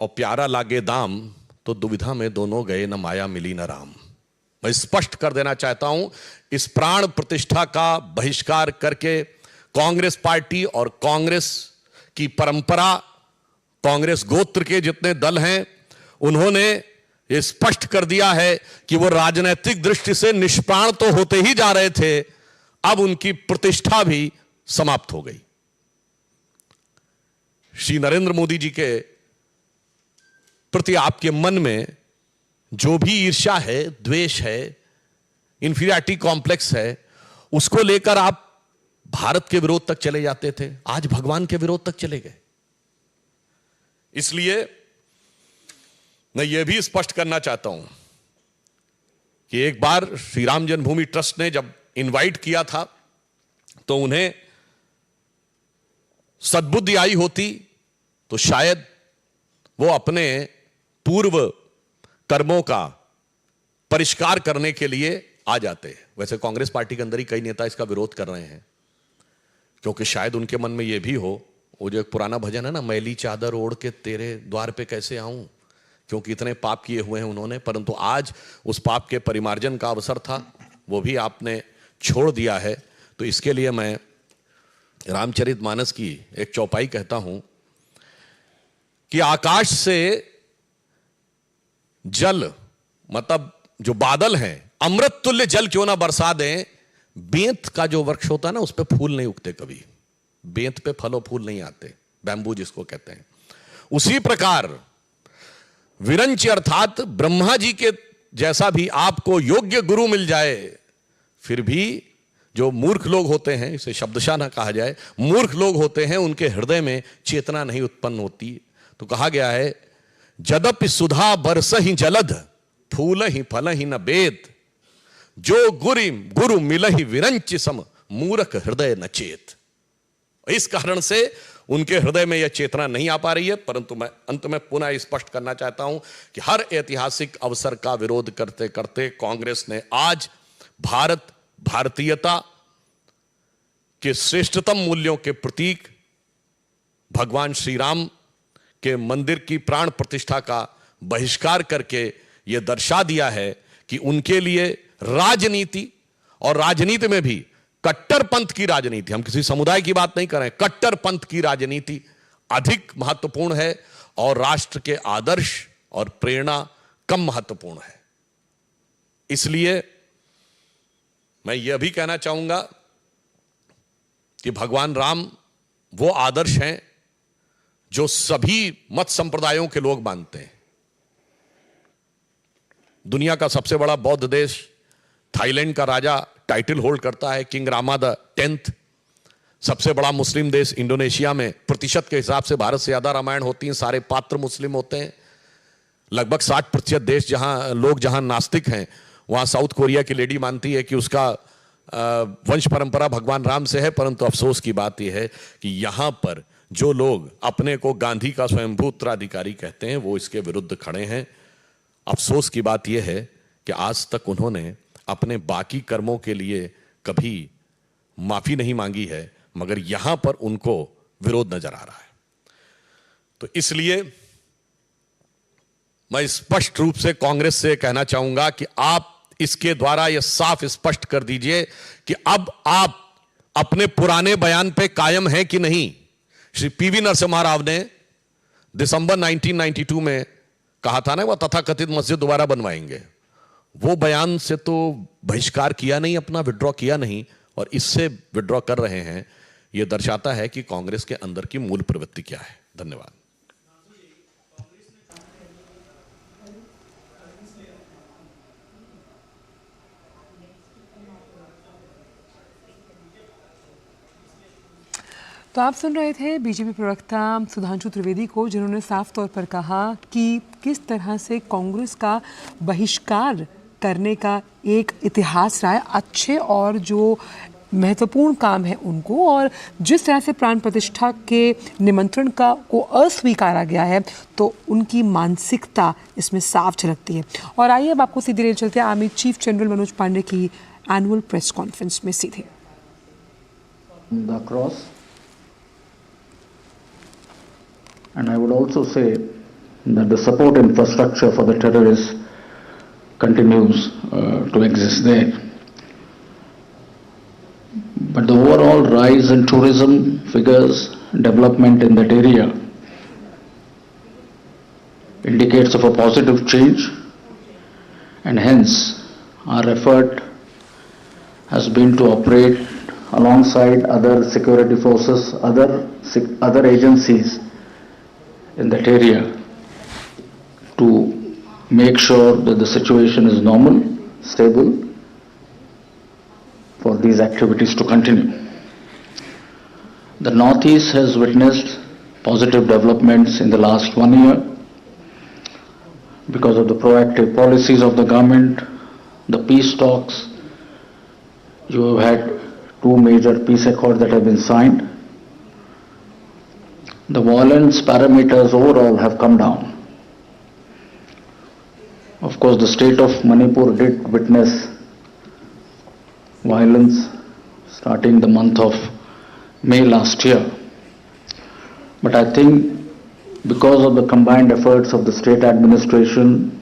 और प्यारा लागे दाम, तो दुविधा में दोनों गए न माया मिली न राम। मैं स्पष्ट कर देना चाहता हूं, इस प्राण प्रतिष्ठा का बहिष्कार करके कांग्रेस पार्टी और कांग्रेस की परंपरा, कांग्रेस गोत्र के जितने दल हैं, उन्होंने ये स्पष्ट कर दिया है कि वो राजनीतिक दृष्टि से निष्प्राण तो होते ही जा रहे थे, अब उनकी प्रतिष्ठा भी समाप्त हो गई। श्री नरेंद्र मोदी जी के प्रति आपके मन में जो भी ईर्ष्या है, द्वेष है, इंफीरियरिटी कॉम्प्लेक्स है, उसको लेकर आप भारत के विरोध तक चले जाते थे, आज भगवान के विरोध तक चले गए। इसलिए मैं यह भी स्पष्ट करना चाहता हूं कि एक बार श्री राम जन्मभूमि ट्रस्ट ने जब इनवाइट किया था तो उन्हें सद्बुद्धि आई होती तो शायद वो अपने पूर्व कर्मों का परिष्कार करने के लिए आ जाते। वैसे कांग्रेस पार्टी के अंदर ही कई नेता इसका विरोध कर रहे हैं, क्योंकि शायद उनके मन में ये भी हो, वो जो एक पुराना भजन है ना, मैली चादर ओढ़ के तेरे द्वार पे कैसे आऊं, क्योंकि इतने पाप किए हुए हैं उन्होंने, परंतु आज उस पाप के परिमार्जन का अवसर था, वो भी आपने छोड़ दिया है। तो इसके लिए मैं रामचरितमानस की एक चौपाई कहता हूं कि आकाश से जल, मतलब जो बादल हैं, अमृत तुल्य जल क्यों ना बरसा दें, बेंत का जो वृक्ष होता है ना, उस पे फूल नहीं उगते कभी, बेंत पे फल और फूल नहीं आते, बैम्बू जिसको कहते हैं। उसी प्रकार विरंच अर्थात ब्रह्मा जी के जैसा भी आपको योग्य गुरु मिल जाए, फिर भी जो मूर्ख लोग होते हैं, इसे शब्दशः ना कहा जाए, मूर्ख लोग होते हैं, उनके हृदय में चेतना नहीं उत्पन्न होती। तो कहा गया है, जदपि सुधा बरस ही जलध, फूल ही फल ही न बेद, जो गुरु मिल ही विरंच सम, मूर्ख हृदय न चेत। इस कारण से उनके हृदय में यह चेतना नहीं आ पा रही है। परंतु मैं अंत में पुनः स्पष्ट करना चाहता हूं कि हर ऐतिहासिक अवसर का विरोध करते करते कांग्रेस ने आज भारतीयता के श्रेष्ठतम मूल्यों के प्रतीक भगवान श्री राम के मंदिर की प्राण प्रतिष्ठा का बहिष्कार करके यह दर्शा दिया है कि उनके लिए राजनीति, और राजनीति में भी कट्टरपंथ की राजनीति, हम किसी समुदाय की बात नहीं कर रहे हैं, कट्टरपंथ की राजनीति अधिक महत्वपूर्ण है और राष्ट्र के आदर्श और प्रेरणा कम महत्वपूर्ण है। इसलिए मैं यह भी कहना चाहूंगा कि भगवान राम वो आदर्श हैं जो सभी मत संप्रदायों के लोग मानते हैं। दुनिया का सबसे बड़ा बौद्ध देश थाईलैंड का राजा टाइटल होल्ड करता है, किंग रामा द 10th। सबसे बड़ा मुस्लिम देश इंडोनेशिया में प्रतिशत के हिसाब से भारत से ज्यादा रामायण होती हैं, सारे पात्र मुस्लिम होते हैं। लगभग 60% देश जहां नास्तिक हैं, वहां साउथ कोरिया की लेडी मानती है कि उसका वंश परंपरा भगवान राम से है। परंतु अफसोस की बात यह है कि यहां पर जो लोग अपने को गांधी का स्वयंभू उत्तराधिकारी कहते हैं, वो इसके विरुद्ध खड़े हैं। अफसोस की बात यह है कि आज तक उन्होंने अपने बाकी कर्मों के लिए कभी माफी नहीं मांगी है, मगर यहां पर उनको विरोध नजर आ रहा है। तो इसलिए मैं स्पष्ट रूप से कांग्रेस से कहना चाहूंगा कि आप इसके द्वारा यह साफ स्पष्ट कर दीजिए कि अब आप अपने पुराने बयान पे कायम हैं कि नहीं। श्री पीवी नरसिम्हा राव ने दिसंबर 1992 में कहा था ना, वह तथाकथित मस्जिद दोबारा बनवाएंगे, वो बयान से तो बहिष्कार किया नहीं, अपना विड्रॉ किया नहीं, और इससे विड्रॉ कर रहे हैं। यह दर्शाता है कि कांग्रेस के अंदर की मूल प्रवृत्ति क्या है। धन्यवाद। तो आप सुन रहे थे बीजेपी प्रवक्ता सुधांशु त्रिवेदी को, जिन्होंने साफ तौर पर कहा कि किस तरह से कांग्रेस का बहिष्कार करने का एक इतिहास रहा है, अच्छे और जो महत्वपूर्ण काम है उनको, और जिस तरह से प्राण प्रतिष्ठा के निमंत्रण को अस्वीकारा गया है, तो उनकी मानसिकता इसमें साफ झलकती है। और आइए अब आपको सीधे ले चलते हैं army chief general Manoj Pandey की एनुअल प्रेस कॉन्फ्रेंस में सीधे। And I would also say that the support infrastructure for the terrorists continues to exist there. But the overall rise in tourism figures, development in that area indicates of a positive change, and hence our effort has been to operate alongside other security forces, other agencies in that area to make sure that the situation is normal, stable, for these activities to continue. The Northeast has witnessed positive developments in the last 1 year because of the proactive policies of the government, the peace talks. You have had 2 major peace accords that have been signed. The violence parameters overall have come down. Of course, the state of Manipur did witness violence starting the month of May last year. But I think because of the combined efforts of the state administration,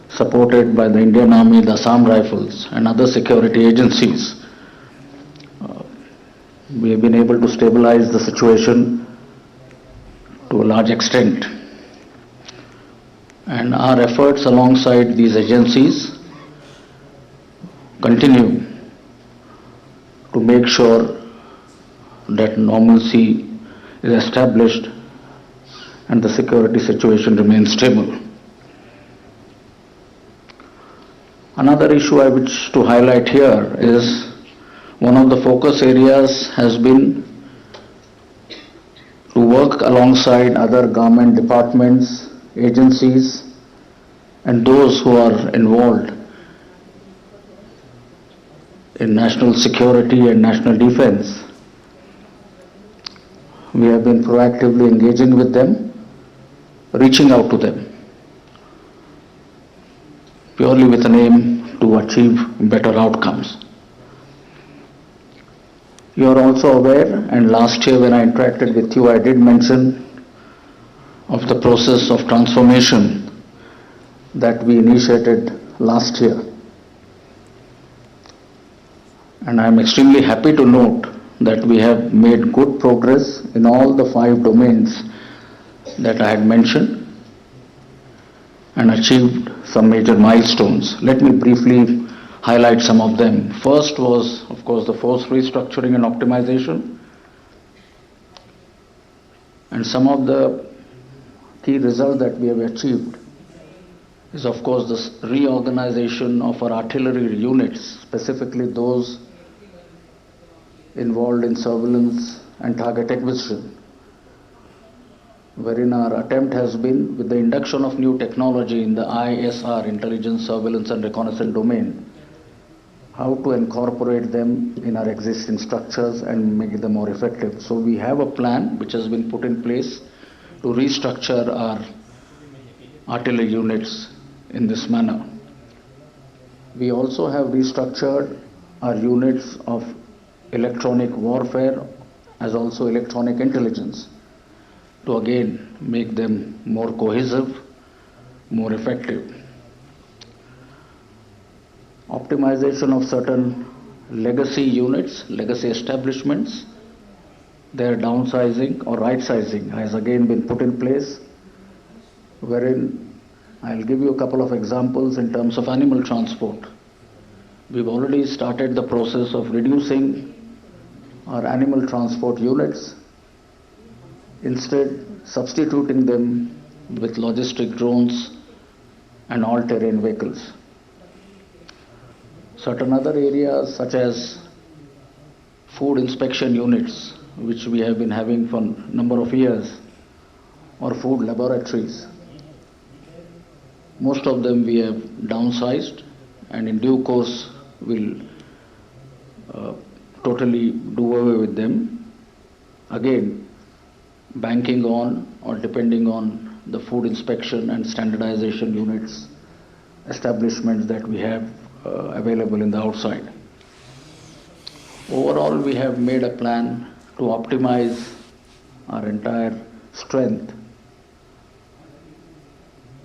supported by the Indian Army, the Assam Rifles and other security agencies, we have been able to stabilize the situation to a large extent. And our efforts alongside these agencies continue to make sure that normalcy is established and the security situation remains stable. Another issue I wish to highlight here is one of the focus areas has been to work alongside other government departments, agencies, and those who are involved in national security and national defense. We have been proactively engaging with them, reaching out to them, purely with an aim to achieve better outcomes. You are also aware, and last year when I interacted with you, I did mention of the process of transformation that we initiated last year. And I am extremely happy to note that we have made good progress in all the 5 domains that I had mentioned and achieved some major milestones. Let me briefly highlight some of them. First was, of course, the force restructuring and optimization. And some of the key results that we have achieved is, of course, the reorganization of our artillery units, specifically those involved in surveillance and target acquisition, wherein our attempt has been, with the induction of new technology in the ISR, Intelligence, Surveillance and Reconnaissance domain, how to incorporate them in our existing structures and make them more effective. So we have a plan which has been put in place to restructure our artillery units in this manner. We also have restructured our units of electronic warfare as also electronic intelligence to again make them more cohesive, more effective. Optimization of certain legacy units, legacy establishments, their downsizing or right sizing has again been put in place, wherein I'll give you a couple of examples in terms of animal transport. We've already started the process of reducing our animal transport units, instead substituting them with logistic drones and all-terrain vehicles. Certain other areas such as food inspection units, which we have been having for a number of years, or food laboratories, most of them we have downsized, and in due course will totally do away with them. Again, banking on or depending on the food inspection and standardization units, establishments that we have available in the outside. Overall, we have made a plan to optimize our entire strength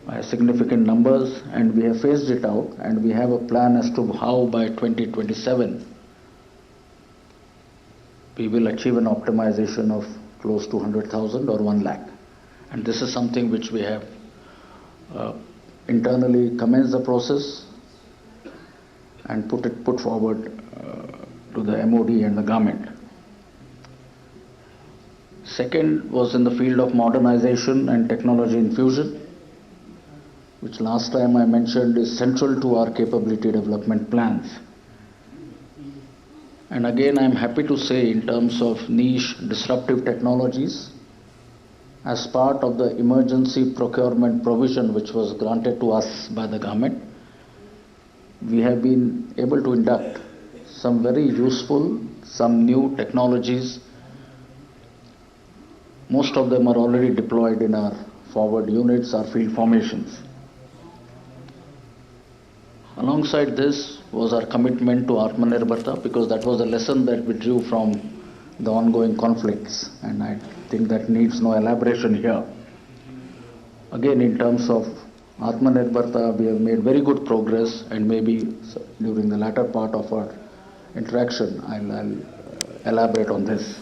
by significant numbers, and we have phased it out, and we have a plan as to how by 2027 we will achieve an optimization of close to 100,000 or 1 lakh. And this is something which we have internally commenced the process and put forward to the MOD and the government. Second was in the field of modernization and technology infusion, which last time I mentioned is central to our capability development plans. And again, I'm happy to say, in terms of niche disruptive technologies, as part of the emergency procurement provision which was granted to us by the government, we have been able to induct some very useful, some new technologies. Most of them are already deployed in our forward units, our field formations. Alongside this was our commitment to Atmanirbharta, because that was a lesson that we drew from the ongoing conflicts, and I think that needs no elaboration here. Again, in terms of Atmanirbharta, we have made very good progress, and maybe during the latter part of our interaction, I'll elaborate on this.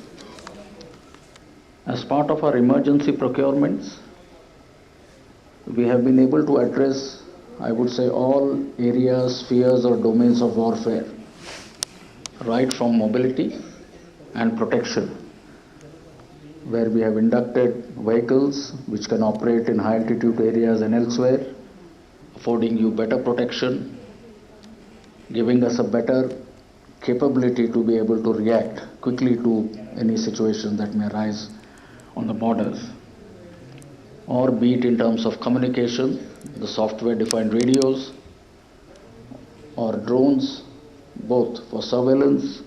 As part of our emergency procurements, we have been able to address, I would say, all areas, spheres or domains of warfare, right from mobility and protection, where we have inducted vehicles which can operate in high altitude areas and elsewhere, affording you better protection, giving us a better capability to be able to react quickly to any situation that may arise on the borders, or be it in terms of communication, the software-defined radios, or drones, both for surveillance,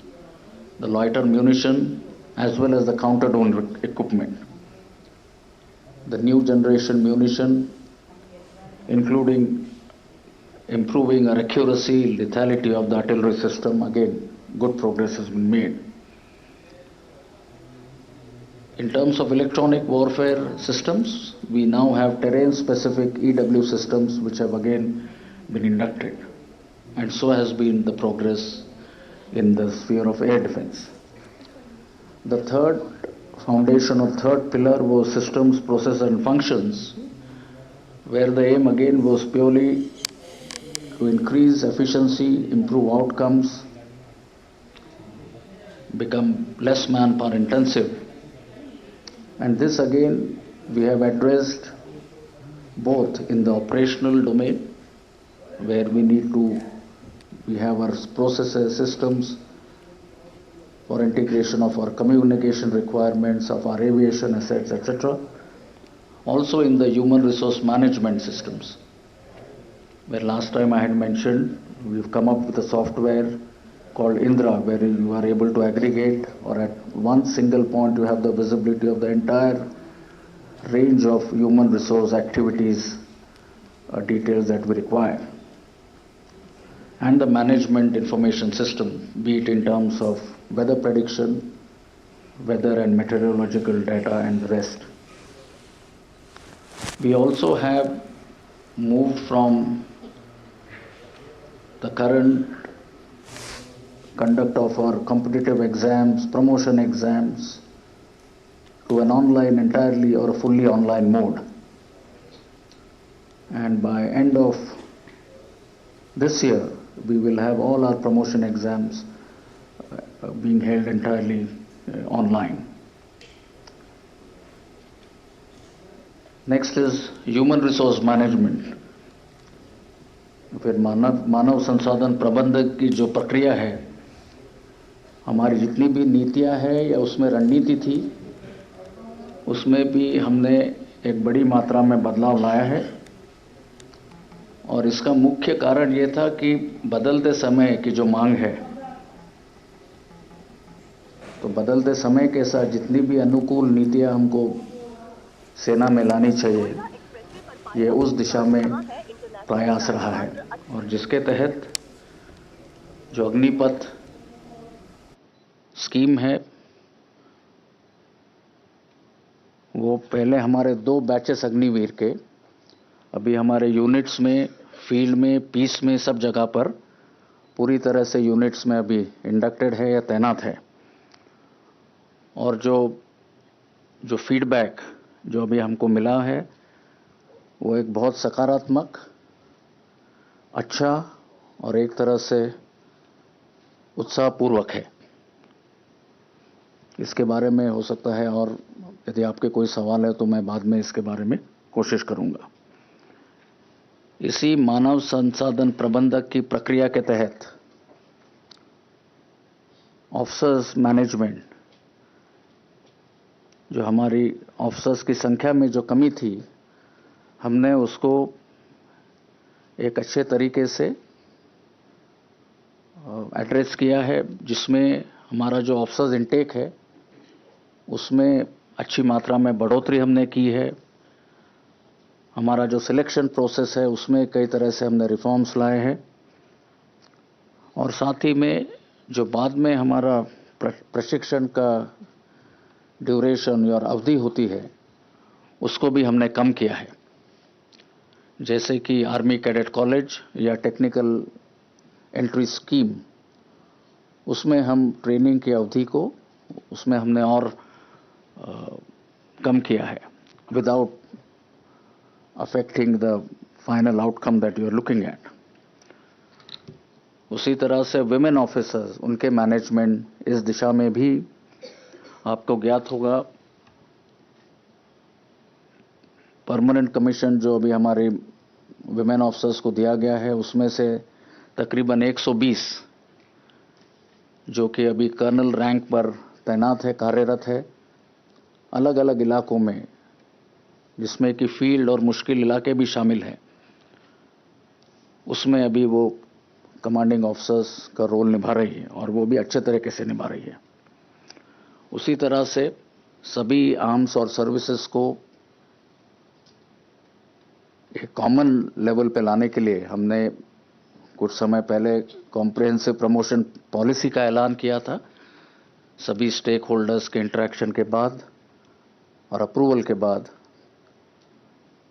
the loiter munition, as well as the counter-drone equipment. The new generation munition, including improving our accuracy, lethality of the artillery system, again, good progress has been made. In terms of electronic warfare systems, we now have terrain-specific EW systems which have again been inducted, and so has been the progress in the sphere of air defense. The third foundation or third pillar was systems, process and functions, where the aim again was purely to increase efficiency, improve outcomes, become less manpower intensive. And this again we have addressed both in the operational domain, where we have our processes, systems for integration of our communication requirements, of our aviation assets, etc. Also in the human resource management systems, where last time I had mentioned, we've come up with a software called Indra, where you are able to aggregate, or at one single point you have the visibility of the entire range of human resource activities, details that we require. And the management information system, be it in terms of weather prediction, weather and meteorological data and the rest. We also have moved from the current conduct of our competitive exams, promotion exams, to an online entirely or a fully online mode. And by end of this year, we will have all our promotion exams being held entirely online. Next is human resource management. फिर मानव संसाधन प्रबंधक की जो प्रक्रिया है, हमारी जितनी भी नीतियां हैं या उसमें रणनीति थी, उसमें भी हमने एक बड़ी मात्रा में बदलाव लाया है। और इसका मुख्य कारण ये था कि बदलते समय की जो मांग है, तो बदलते समय के साथ जितनी भी अनुकूल नीतियां हमको सेना में लानी चाहिए, ये उस दिशा में प्रयास रहा है। और जिसके तहत जो अग्निपथ स्कीम है, वो पहले हमारे 2 बैचेस अग्निवीर के अभी हमारे यूनिट्स में, फील्ड में, पीस में, सब जगह पर पूरी तरह से यूनिट्स में अभी इंडक्टेड है या तैनात है। और जो फीडबैक जो अभी हमको मिला है, वो एक बहुत सकारात्मक, अच्छा और एक तरह से उत्साहपूर्वक है। इसके बारे में हो सकता है, और यदि आपके कोई सवाल है तो मैं बाद में इसके बारे में कोशिश करूंगा। इसी मानव संसाधन प्रबंधक की प्रक्रिया के तहत ऑफिसर्स मैनेजमेंट, जो हमारी ऑफिसर्स की संख्या में जो कमी थी, हमने उसको एक अच्छे तरीके से एड्रेस किया है, जिसमें हमारा जो ऑफिसर्स इनटेक है उसमें अच्छी मात्रा में बढ़ोतरी हमने की है। हमारा जो सिलेक्शन प्रोसेस है उसमें कई तरह से हमने रिफॉर्म्स लाए हैं। और साथ ही में जो बाद में हमारा प्रशिक्षण का ड्यूरेशन और अवधि होती है उसको भी हमने कम किया है। जैसे कि आर्मी कैडेट कॉलेज या टेक्निकल एंट्री स्कीम, उसमें हम ट्रेनिंग की अवधि को उसमें हमने और कम किया है without affecting the final outcome that you are looking at. उसी तरह से विमेन ऑफिसर्स, उनके मैनेजमेंट, इस दिशा में भी आपको ज्ञात होगा परमानेंट कमीशन जो अभी हमारे विमेन ऑफिसर्स को दिया गया है उसमें से तकरीबन 120 जो कि अभी कर्नल रैंक पर तैनात है, कार्यरत है अलग अलग इलाकों में, जिसमें कि फील्ड और मुश्किल इलाके भी शामिल हैं। उसमें अभी वो कमांडिंग ऑफिसर्स का रोल निभा रही है और वो भी अच्छे तरीके से निभा रही है। उसी तरह से सभी आर्म्स और सर्विसेज को एक कॉमन लेवल पे लाने के लिए हमने कुछ समय पहले कॉम्प्रिहेंसिव प्रमोशन पॉलिसी का ऐलान किया था, सभी स्टेक होल्डर्स के इंटरेक्शन के बाद और अप्रूवल के बाद,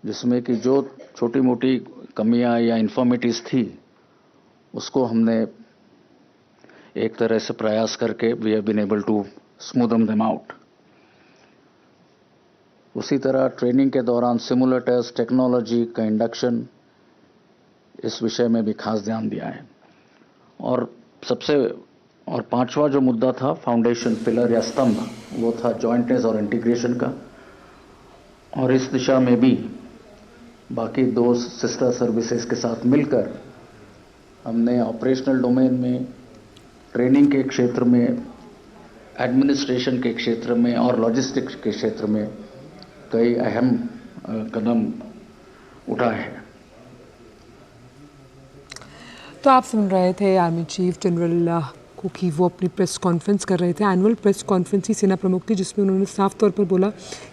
जिसमें कि जो छोटी मोटी कमियां या इन्फॉर्मिटीज़ थी उसको हमने एक तरह से प्रयास करके we have been able to smoothen them out. उसी तरह ट्रेनिंग के दौरान सिमुलेटर्स टेक्नोलॉजी का इंडक्शन, इस विषय में भी खास ध्यान दिया है। और पांचवा जो मुद्दा था फाउंडेशन पिलर या स्तंभ, वो था जॉइंटनेस और इंटीग्रेशन का। और इस दिशा में भी बाकी दो सिस्टर सर्विसेज के साथ मिलकर हमने ऑपरेशनल डोमेन में, ट्रेनिंग के क्षेत्र में, एडमिनिस्ट्रेशन के क्षेत्र में और लॉजिस्टिक्स के क्षेत्र में कई अहम कदम उठाए हैं। तो आप सुन रहे थे आर्मी चीफ जनरल को कि वो अपनी प्रेस कॉन्फ्रेंस कर रहे थे, एनुअल प्रेस कॉन्फ्रेंस ही सेना प्रमुख थी, जिसमें उन्होंने साफ तौर पर बोला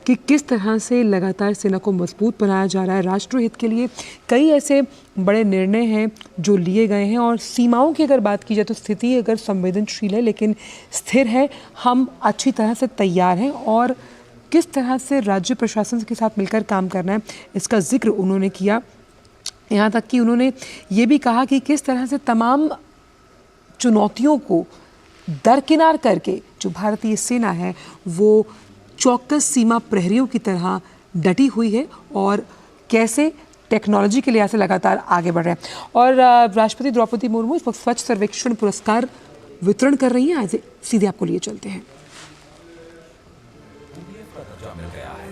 कि किस तरह से लगातार सेना को मजबूत बनाया जा रहा है। राष्ट्रहित के लिए कई ऐसे बड़े निर्णय हैं जो लिए गए हैं और सीमाओं की अगर बात की जाए तो स्थिति अगर संवेदनशील है लेकिन स्थिर है। हम अच्छी तरह से तैयार हैं और किस तरह से राज्य प्रशासन के साथ मिलकर काम करना है इसका जिक्र उन्होंने किया। यहाँ तक कि उन्होंने ये भी कहा कि किस तरह से तमाम चुनौतियों को दरकिनार करके जो भारतीय सेना है वो चौकस सीमा प्रहरियों की तरह डटी हुई है और कैसे टेक्नोलॉजी के लिहाज से लगातार आगे बढ़ रहे हैं। और राष्ट्रपति द्रौपदी मुर्मू इस वक्त स्वच्छ सर्वेक्षण पुरस्कार वितरण कर रही हैं। आज सीधे आपको लिए चलते हैं। मिल गया है।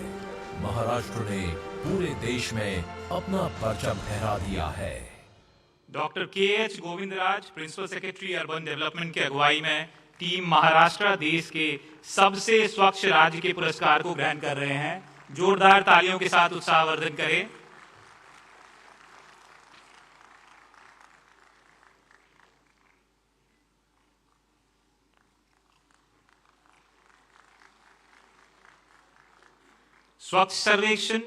महाराष्ट्र ने पूरे देश में अपना परचम फहरा दिया है। Doctor K H. Govindraj, principal secretary urban development की अगुवाई में टीम महाराष्ट्र देश के सबसे स्वच्छ राज्य के पुरस्कार को ग्रहण कर रहे हैं। जोरदार तालियों के साथ उत्साहवर्धन करें। स्वच्छ सर्वेक्षण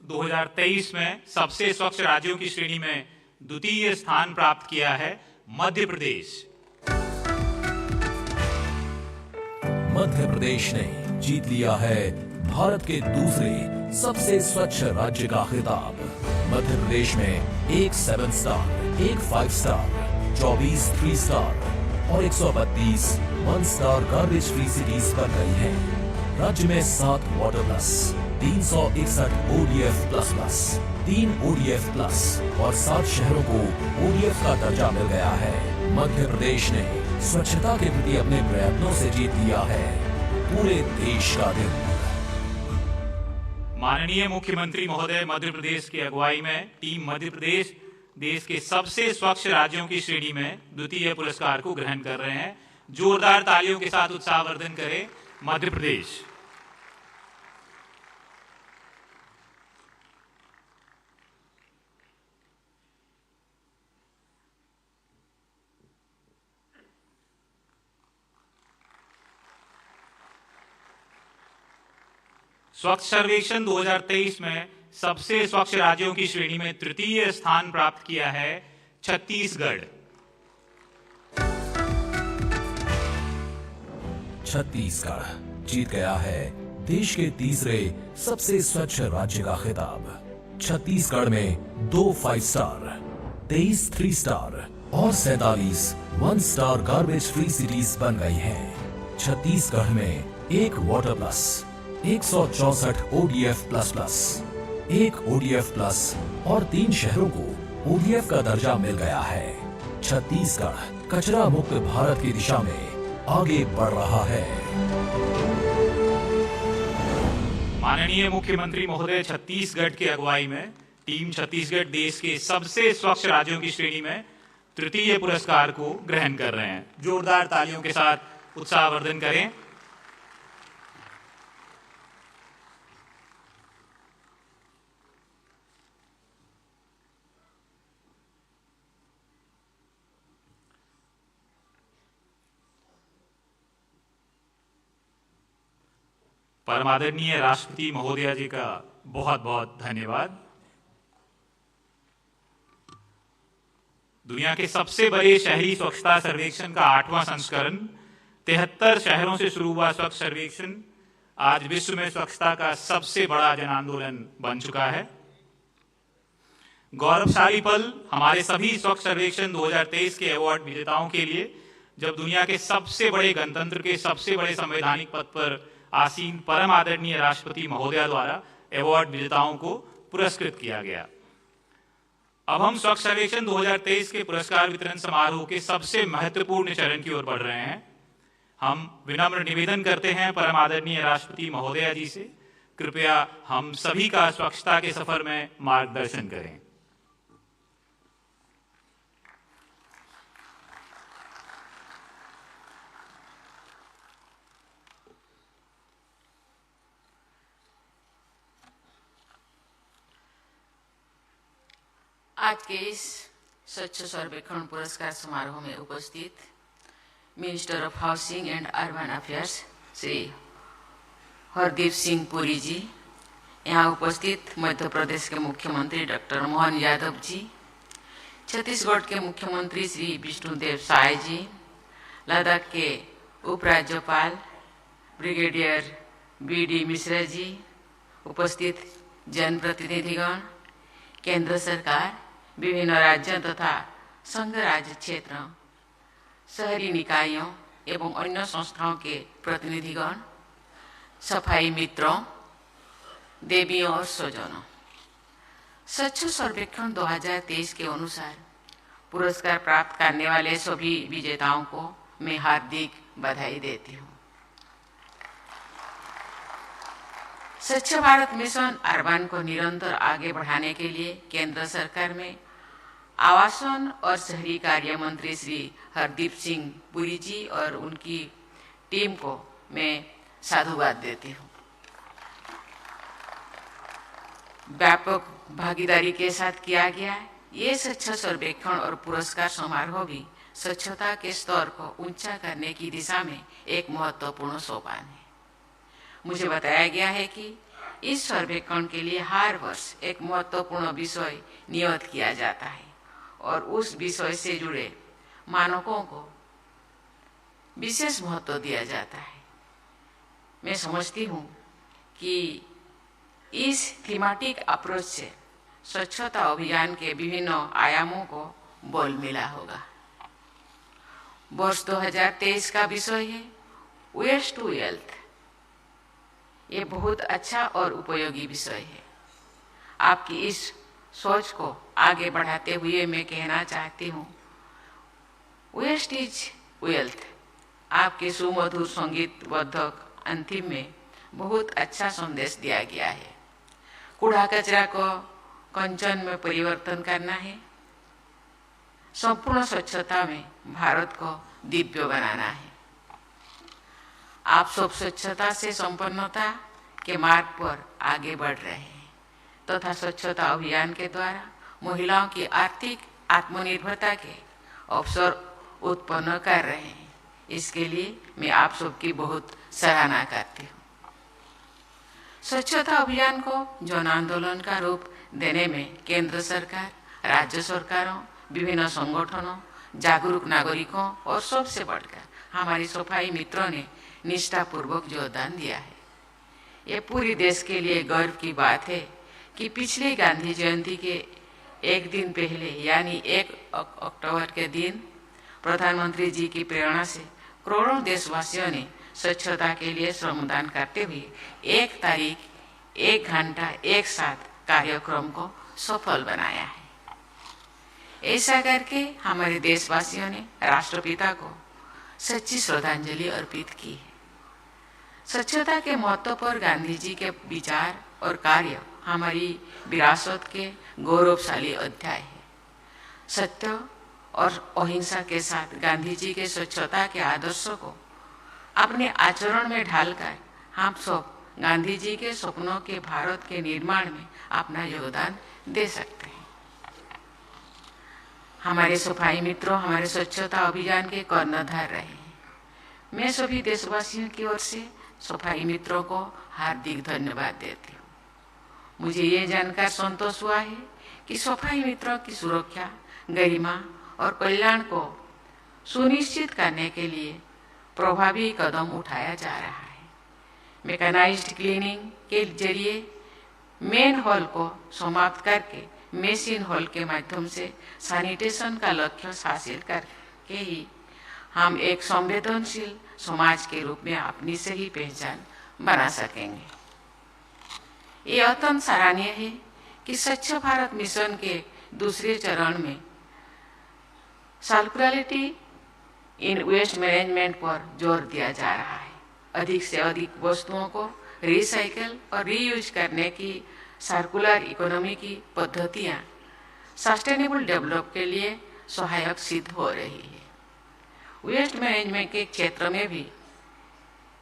2023 में सबसे स्वच्छ राज्यों की श्रेणी में द्वितीय स्थान प्राप्त किया है मध्य प्रदेश। मध्य प्रदेश ने जीत लिया है भारत के दूसरे सबसे स्वच्छ राज्य का खिताब। मध्य प्रदेश में 1 7 स्टार, 1 5 स्टार, 24 3 स्टार और 132 1 स्टार गार्बेज फ्री सिटीज बन गई हैं। राज्य में 7 water plus, 361 ODF plus, 3 ODF plus और 7 शहरों को ODF का दर्जा मिल गया है। मध्य प्रदेश ने स्वच्छता के प्रति अपने प्रयत्नों से जीत लिया है पूरे देश का दिल। माननीय मुख्यमंत्री महोदय मध्य प्रदेश की अगुवाई में टीम मध्य प्रदेश देश के सबसे स्वच्छ राज्यों की श्रेणी में द्वितीय पुरस्कार को ग्रहण कर रहे हैं। जोरदार तालियों के साथ उत्साहवर्धन करें मध्य प्रदेश। स्वच्छ सर्वेक्षण 2023 में सबसे स्वच्छ राज्यों की श्रेणी में तृतीय स्थान प्राप्त किया है छत्तीसगढ़। छत्तीसगढ़ जीत गया है देश के तीसरे सबसे स्वच्छ राज्य का खिताब। छत्तीसगढ़ में 2 5 स्टार, 23 3 स्टार और 47 1 स्टार गार्बेज फ्री सिटीज बन गई हैं। छत्तीसगढ़ में 1 water plus, 164 ODF plus, 1 ODF plus और 3 शहरों को ODF का दर्जा मिल गया है। छत्तीसगढ़ कचरा मुक्त भारत की दिशा में आगे बढ़ रहा है। माननीय मुख्यमंत्री महोदय छत्तीसगढ़ की अगुवाई में टीम छत्तीसगढ़ देश के सबसे स्वच्छ राज्यों की श्रेणी में तृतीय पुरस्कार को ग्रहण कर रहे हैं। जोरदार तालियों के साथ उत्साहवर्धन करें। परमादरणीय राष्ट्रपति महोदया जी का बहुत बहुत धन्यवाद। दुनिया के सबसे बड़े शहरी स्वच्छता सर्वेक्षण का 8वां संस्करण 73 शहरों से शुरू हुआ स्वच्छ सर्वेक्षण आज विश्व में स्वच्छता का सबसे बड़ा जन आंदोलन बन चुका है। गौरवशाली पल हमारे सभी स्वच्छ सर्वेक्षण 2023 के अवार्ड विजेताओं के लिए, जब दुनिया के सबसे बड़े गणतंत्र के सबसे बड़े संवैधानिक पद पर आसीन परम आदरणीय राष्ट्रपति महोदया द्वारा अवार्ड विजेताओं को पुरस्कृत किया गया। अब हम स्वच्छ सर्वेक्षण 2023 के पुरस्कार वितरण समारोह के सबसे महत्वपूर्ण चरण की ओर बढ़ रहे हैं। हम विनम्र निवेदन करते हैं परम आदरणीय राष्ट्रपति महोदया जी से, कृपया हम सभी का स्वच्छता के सफर में मार्गदर्शन करें। आज के इस स्वच्छ सर्वेक्षण पुरस्कार समारोह में उपस्थित minister of housing and urban affairs Shri Hardeep Singh Puri ji, यहाँ उपस्थित मध्य प्रदेश के मुख्यमंत्री डॉक्टर मोहन यादव जी, छत्तीसगढ़ के मुख्यमंत्री श्री विष्णुदेव साय जी, लद्दाख के उपराज्यपाल ब्रिगेडियर BD मिश्रा जी, उपस्थित जनप्रतिनिधिगण, केंद्र सरकार, विभिन्न राज्यों तथा संघ राज्य क्षेत्र, शहरी निकायों एवं अन्य संस्थाओं के प्रतिनिधिगण, सफाई मित्रों, देवियों और स्वजनों, स्वच्छ सर्वेक्षण 2023 के अनुसार पुरस्कार प्राप्त करने वाले सभी विजेताओं को मैं हार्दिक बधाई देती हूँ। स्वच्छ भारत मिशन अर्बन को निरंतर आगे बढ़ाने के लिए केंद्र सरकार में आवासन और शहरी कार्य मंत्री श्री हरदीप सिंह पुरी जी और उनकी टीम को मैं साधुवाद देती हूँ। व्यापक भागीदारी के साथ किया गया ये स्वच्छ सर्वेक्षण और पुरस्कार समारोह भी स्वच्छता के स्तर को ऊंचा करने की दिशा में एक महत्वपूर्ण सोपान है। मुझे बताया गया है कि इस सर्वेक्षण के लिए हर वर्ष एक महत्वपूर्ण विषय नियत किया जाता है और उस विषय से जुड़े मानकों को विशेष महत्व दिया जाता है। मैं समझती हूँ कि इस थीमेटिक अप्रोच से स्वच्छता अभियान के विभिन्न आयामों को बल मिला होगा। वर्ष 2023 का विषय है वेस्ट टू वेल्थ। ये बहुत अच्छा और उपयोगी विषय है। आपकी इस सोच को आगे बढ़ाते हुए मैं कहना चाहती हूँ, वेस्ट इज वेल्थ। आपके सुमधुर संगीतबद्ध अंतिम में बहुत अच्छा संदेश दिया गया है। कूड़ा कचरा को कंचन में परिवर्तन करना है, संपूर्ण स्वच्छता में भारत को दिव्य बनाना है। आप सब स्वच्छता से संपन्नता के मार्ग पर आगे बढ़ रहे हैं तथा स्वच्छता अभियान के द्वारा महिलाओं की आर्थिक आत्मनिर्भरता के अवसर उत्पन्न कर रहे हैं। इसके लिए मैं आप सबकी बहुत सराहना करती हूँ। स्वच्छता अभियान को जन आंदोलन का रूप देने में केंद्र सरकार, राज्य सरकारों, विभिन्न संगठनों, जागरूक नागरिकों और सबसे बढ़कर हमारी सफाई मित्रों ने निष्ठापूर्वक योगदान दिया है। ये पूरी देश के लिए गर्व की बात है कि पिछले गांधी जयंती के एक दिन पहले यानी 1 अक्टूबर के दिन प्रधानमंत्री जी की प्रेरणा से करोड़ों देशवासियों ने स्वच्छता के लिए श्रमदान करते हुए 1 तारीख 1 घंटा एक साथ कार्यक्रम को सफल बनाया है। ऐसा करके हमारे देशवासियों ने राष्ट्रपिता को सच्ची श्रद्धांजलि अर्पित की है। स्वच्छता के महत्व पर गांधी जी के विचार और कार्य हमारी विरासत के गौरवशाली अध्याय है। सत्य और अहिंसा के साथ गांधी जी के स्वच्छता के आदर्शों को अपने आचरण में ढालकर हम सब गांधी जी के सपनों के भारत के निर्माण में अपना योगदान दे सकते हैं। हमारे सफाई मित्रों हमारे स्वच्छता अभियान के कर्णधार रहे हैं। मैं सभी देशवासियों की ओर से सफाई मित्रों को हार्दिक धन्यवाद देती हूँ। मुझे ये जानकर संतोष हुआ है कि सफाई मित्रों की सुरक्षा, गरिमा और कल्याण को सुनिश्चित करने के लिए प्रभावी कदम उठाया जा रहा है। मैकेनाइज्ड क्लीनिंग के जरिए मेन हॉल को समाप्त करके मेशिन हॉल के माध्यम से सैनिटेशन का लक्ष्य हासिल करके ही हम एक संवेदनशील समाज के रूप में अपनी सही पहचान बना सकेंगे। ये अत्यंत सराहनीय है कि स्वच्छ भारत मिशन के दूसरे चरण में सर्कुलरिटी इन वेस्ट मैनेजमेंट पर जोर दिया जा रहा है। अधिक से अधिक वस्तुओं को रिसाइकल और रीयूज करने की सर्कुलर इकोनॉमी की पद्धतियाँ सस्टेनेबल डेवलप के लिए सहायक सिद्ध हो रही है। वेस्ट मैनेजमेंट के क्षेत्र में भी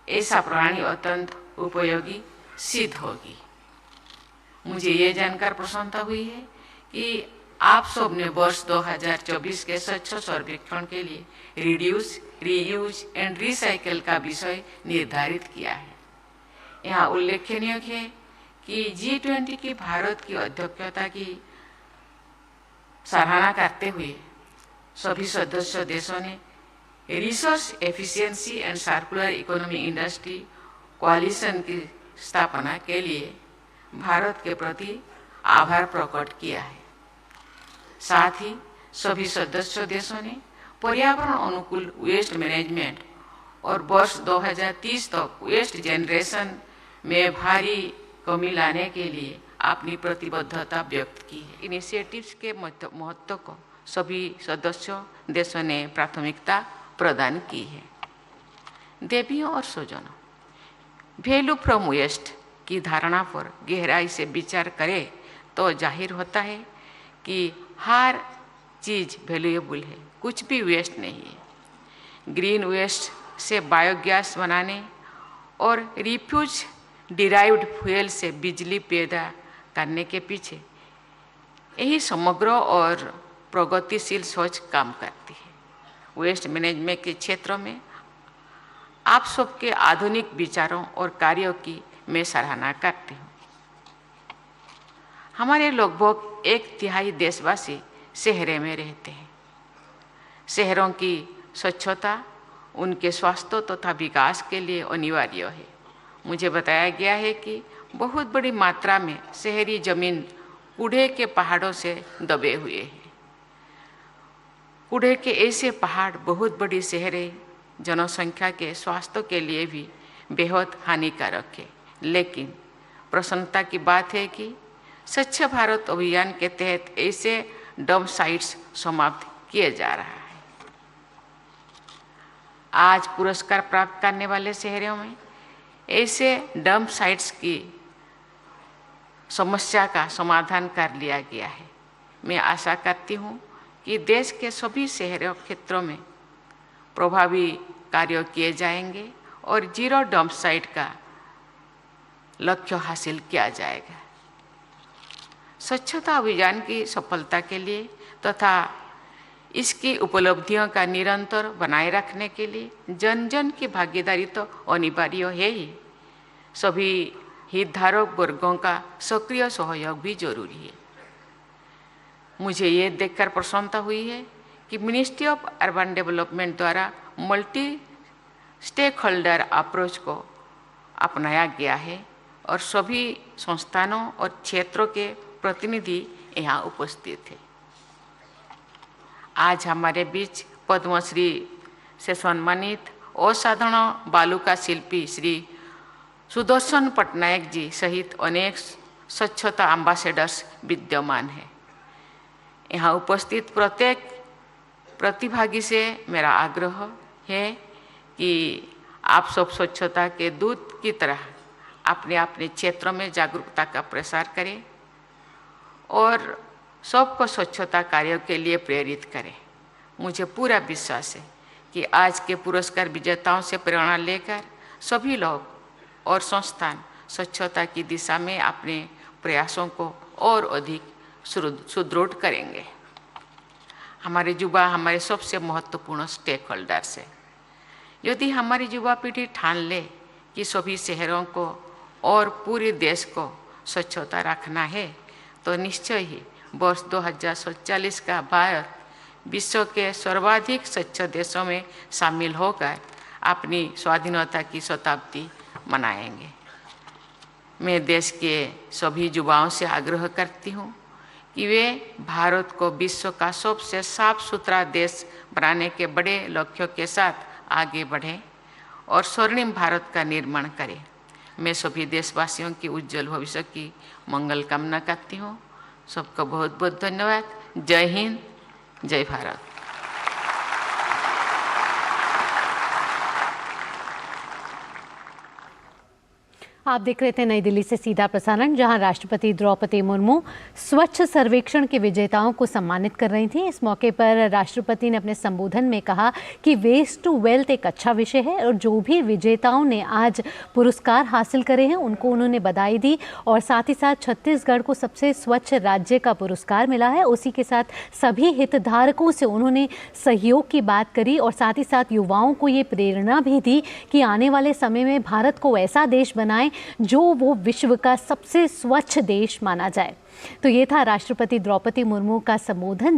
ऐसा प्रणाली अत्यंत उपयोगी सिद्ध होगी। मुझे ये जानकर प्रसन्नता हुई है कि आप सब ने वर्ष 2024 के स्वच्छ सर्वेक्षण के लिए रिड्यूस, रीयूज एंड रिसाइकल का विषय निर्धारित किया है। यहाँ उल्लेखनीय है कि G20 की भारत की अध्यक्षता की सराहना करते हुए सभी सदस्य देशों ने resource efficiency and circular economy industry coalition की स्थापना के लिए भारत के प्रति आभार प्रकट किया है। साथ ही सभी सदस्य देशों ने पर्यावरण अनुकूल वेस्ट मैनेजमेंट और वर्ष 2030 तक वेस्ट जनरेशन में भारी कमी लाने के लिए अपनी प्रतिबद्धता व्यक्त की है। इनिशिएटिव्स के महत्व को सभी सदस्य देशों ने प्राथमिकता प्रदान की है। देवियों और स्वजनों, वैल्यू फ्रॉम वेस्ट की धारणा पर गहराई से विचार करें तो जाहिर होता है कि हर चीज़ वैल्यूएबल है, कुछ भी वेस्ट नहीं है। ग्रीन वेस्ट से बायोगैस बनाने और रिफ्यूज डिराइव्ड फ्यूल से बिजली पैदा करने के पीछे यही समग्र और प्रगतिशील सोच काम करती है। वेस्ट मैनेजमेंट के क्षेत्र में आप सबके आधुनिक विचारों और कार्यों की मैं सराहना करती हूँ। हमारे लगभग 1/3 देशवासी शहरों में रहते हैं। शहरों की स्वच्छता उनके स्वास्थ्य तथा विकास के लिए अनिवार्य है। मुझे बताया गया है कि बहुत बड़ी मात्रा में शहरी जमीन कूड़े के पहाड़ों से दबे हुए हैं। कूड़े के ऐसे पहाड़ बहुत बड़ी शहरी जनसंख्या के स्वास्थ्य के लिए भी बेहद हानिकारक है। लेकिन प्रसन्नता की बात है कि स्वच्छ भारत अभियान के तहत ऐसे डंप साइट्स समाप्त किए जा रहा है। आज पुरस्कार प्राप्त करने वाले शहरों में ऐसे डंप साइट्स की समस्या का समाधान कर लिया गया है। मैं आशा करती हूँ कि देश के सभी शहरों क्षेत्रों में प्रभावी कार्य किए जाएंगे और जीरो डंप साइट का लक्ष्य हासिल किया जाएगा। स्वच्छता अभियान की सफलता के लिए तथा इसकी उपलब्धियों का निरंतर बनाए रखने के लिए जन जन की भागीदारी तो अनिवार्य है ही, सभी हितधारक वर्गों का सक्रिय सहयोग भी जरूरी है। मुझे ये देखकर प्रसन्नता हुई है कि मिनिस्ट्री ऑफ अर्बन डेवलपमेंट द्वारा मल्टी स्टेक होल्डर अप्रोच को अपनाया गया है और सभी संस्थानों और क्षेत्रों के प्रतिनिधि यहाँ उपस्थित थे। आज हमारे बीच पद्मश्री से सम्मानित असाधारण बालुका शिल्पी श्री सुदर्शन पटनायक जी सहित अनेक स्वच्छता एम्बेसडर्स विद्यमान हैं। यहाँ उपस्थित प्रत्येक प्रतिभागी से मेरा आग्रह है कि आप सब स्वच्छता के दूत की तरह अपने अपने क्षेत्रों में जागरूकता का प्रसार करें और सबको स्वच्छता कार्यों के लिए प्रेरित करें। मुझे पूरा विश्वास है कि आज के पुरस्कार विजेताओं से प्रेरणा लेकर सभी लोग और संस्थान स्वच्छता की दिशा में अपने प्रयासों को और अधिक सुदृढ़ करेंगे। हमारे युवा हमारे सबसे महत्वपूर्ण स्टेक होल्डर्स है। यदि हमारी युवा पीढ़ी ठान ले कि सभी शहरों को और पूरे देश को स्वच्छता रखना है तो निश्चय ही वर्ष 2047 का भारत विश्व के सर्वाधिक स्वच्छ देशों में शामिल होकर अपनी स्वाधीनता की शताब्दी मनाएंगे। मैं देश के सभी युवाओं से आग्रह करती हूँ कि वे भारत को विश्व का सबसे साफ सुथरा देश बनाने के बड़े लक्ष्यों के साथ आगे बढ़ें और स्वर्णिम भारत का निर्माण करें। मैं सभी देशवासियों की उज्जवल भविष्य की मंगल कामना करती हूँ। सबको बहुत बहुत धन्यवाद। जय हिंद, जय भारत। आप देख रहे थे नई दिल्ली से सीधा प्रसारण, जहां राष्ट्रपति द्रौपदी मुर्मू स्वच्छ सर्वेक्षण के विजेताओं को सम्मानित कर रही थी। इस मौके पर राष्ट्रपति ने अपने संबोधन में कहा कि वेस्ट टू वेल्थ एक अच्छा विषय है और जो भी विजेताओं ने आज पुरस्कार हासिल करे हैं उनको उन्होंने बधाई दी और साथ ही साथ छत्तीसगढ़ को सबसे स्वच्छ राज्य का पुरस्कार मिला है। उसी के साथ सभी हितधारकों से उन्होंने सहयोग की बात करी और साथ ही साथ युवाओं को ये प्रेरणा भी दी कि आने वाले समय में भारत को ऐसा देश बनाएं जो वो विश्व का सबसे स्वच्छ देश माना जाए। तो ये था राष्ट्रपति द्रौपदी मुर्मू का संबोधन।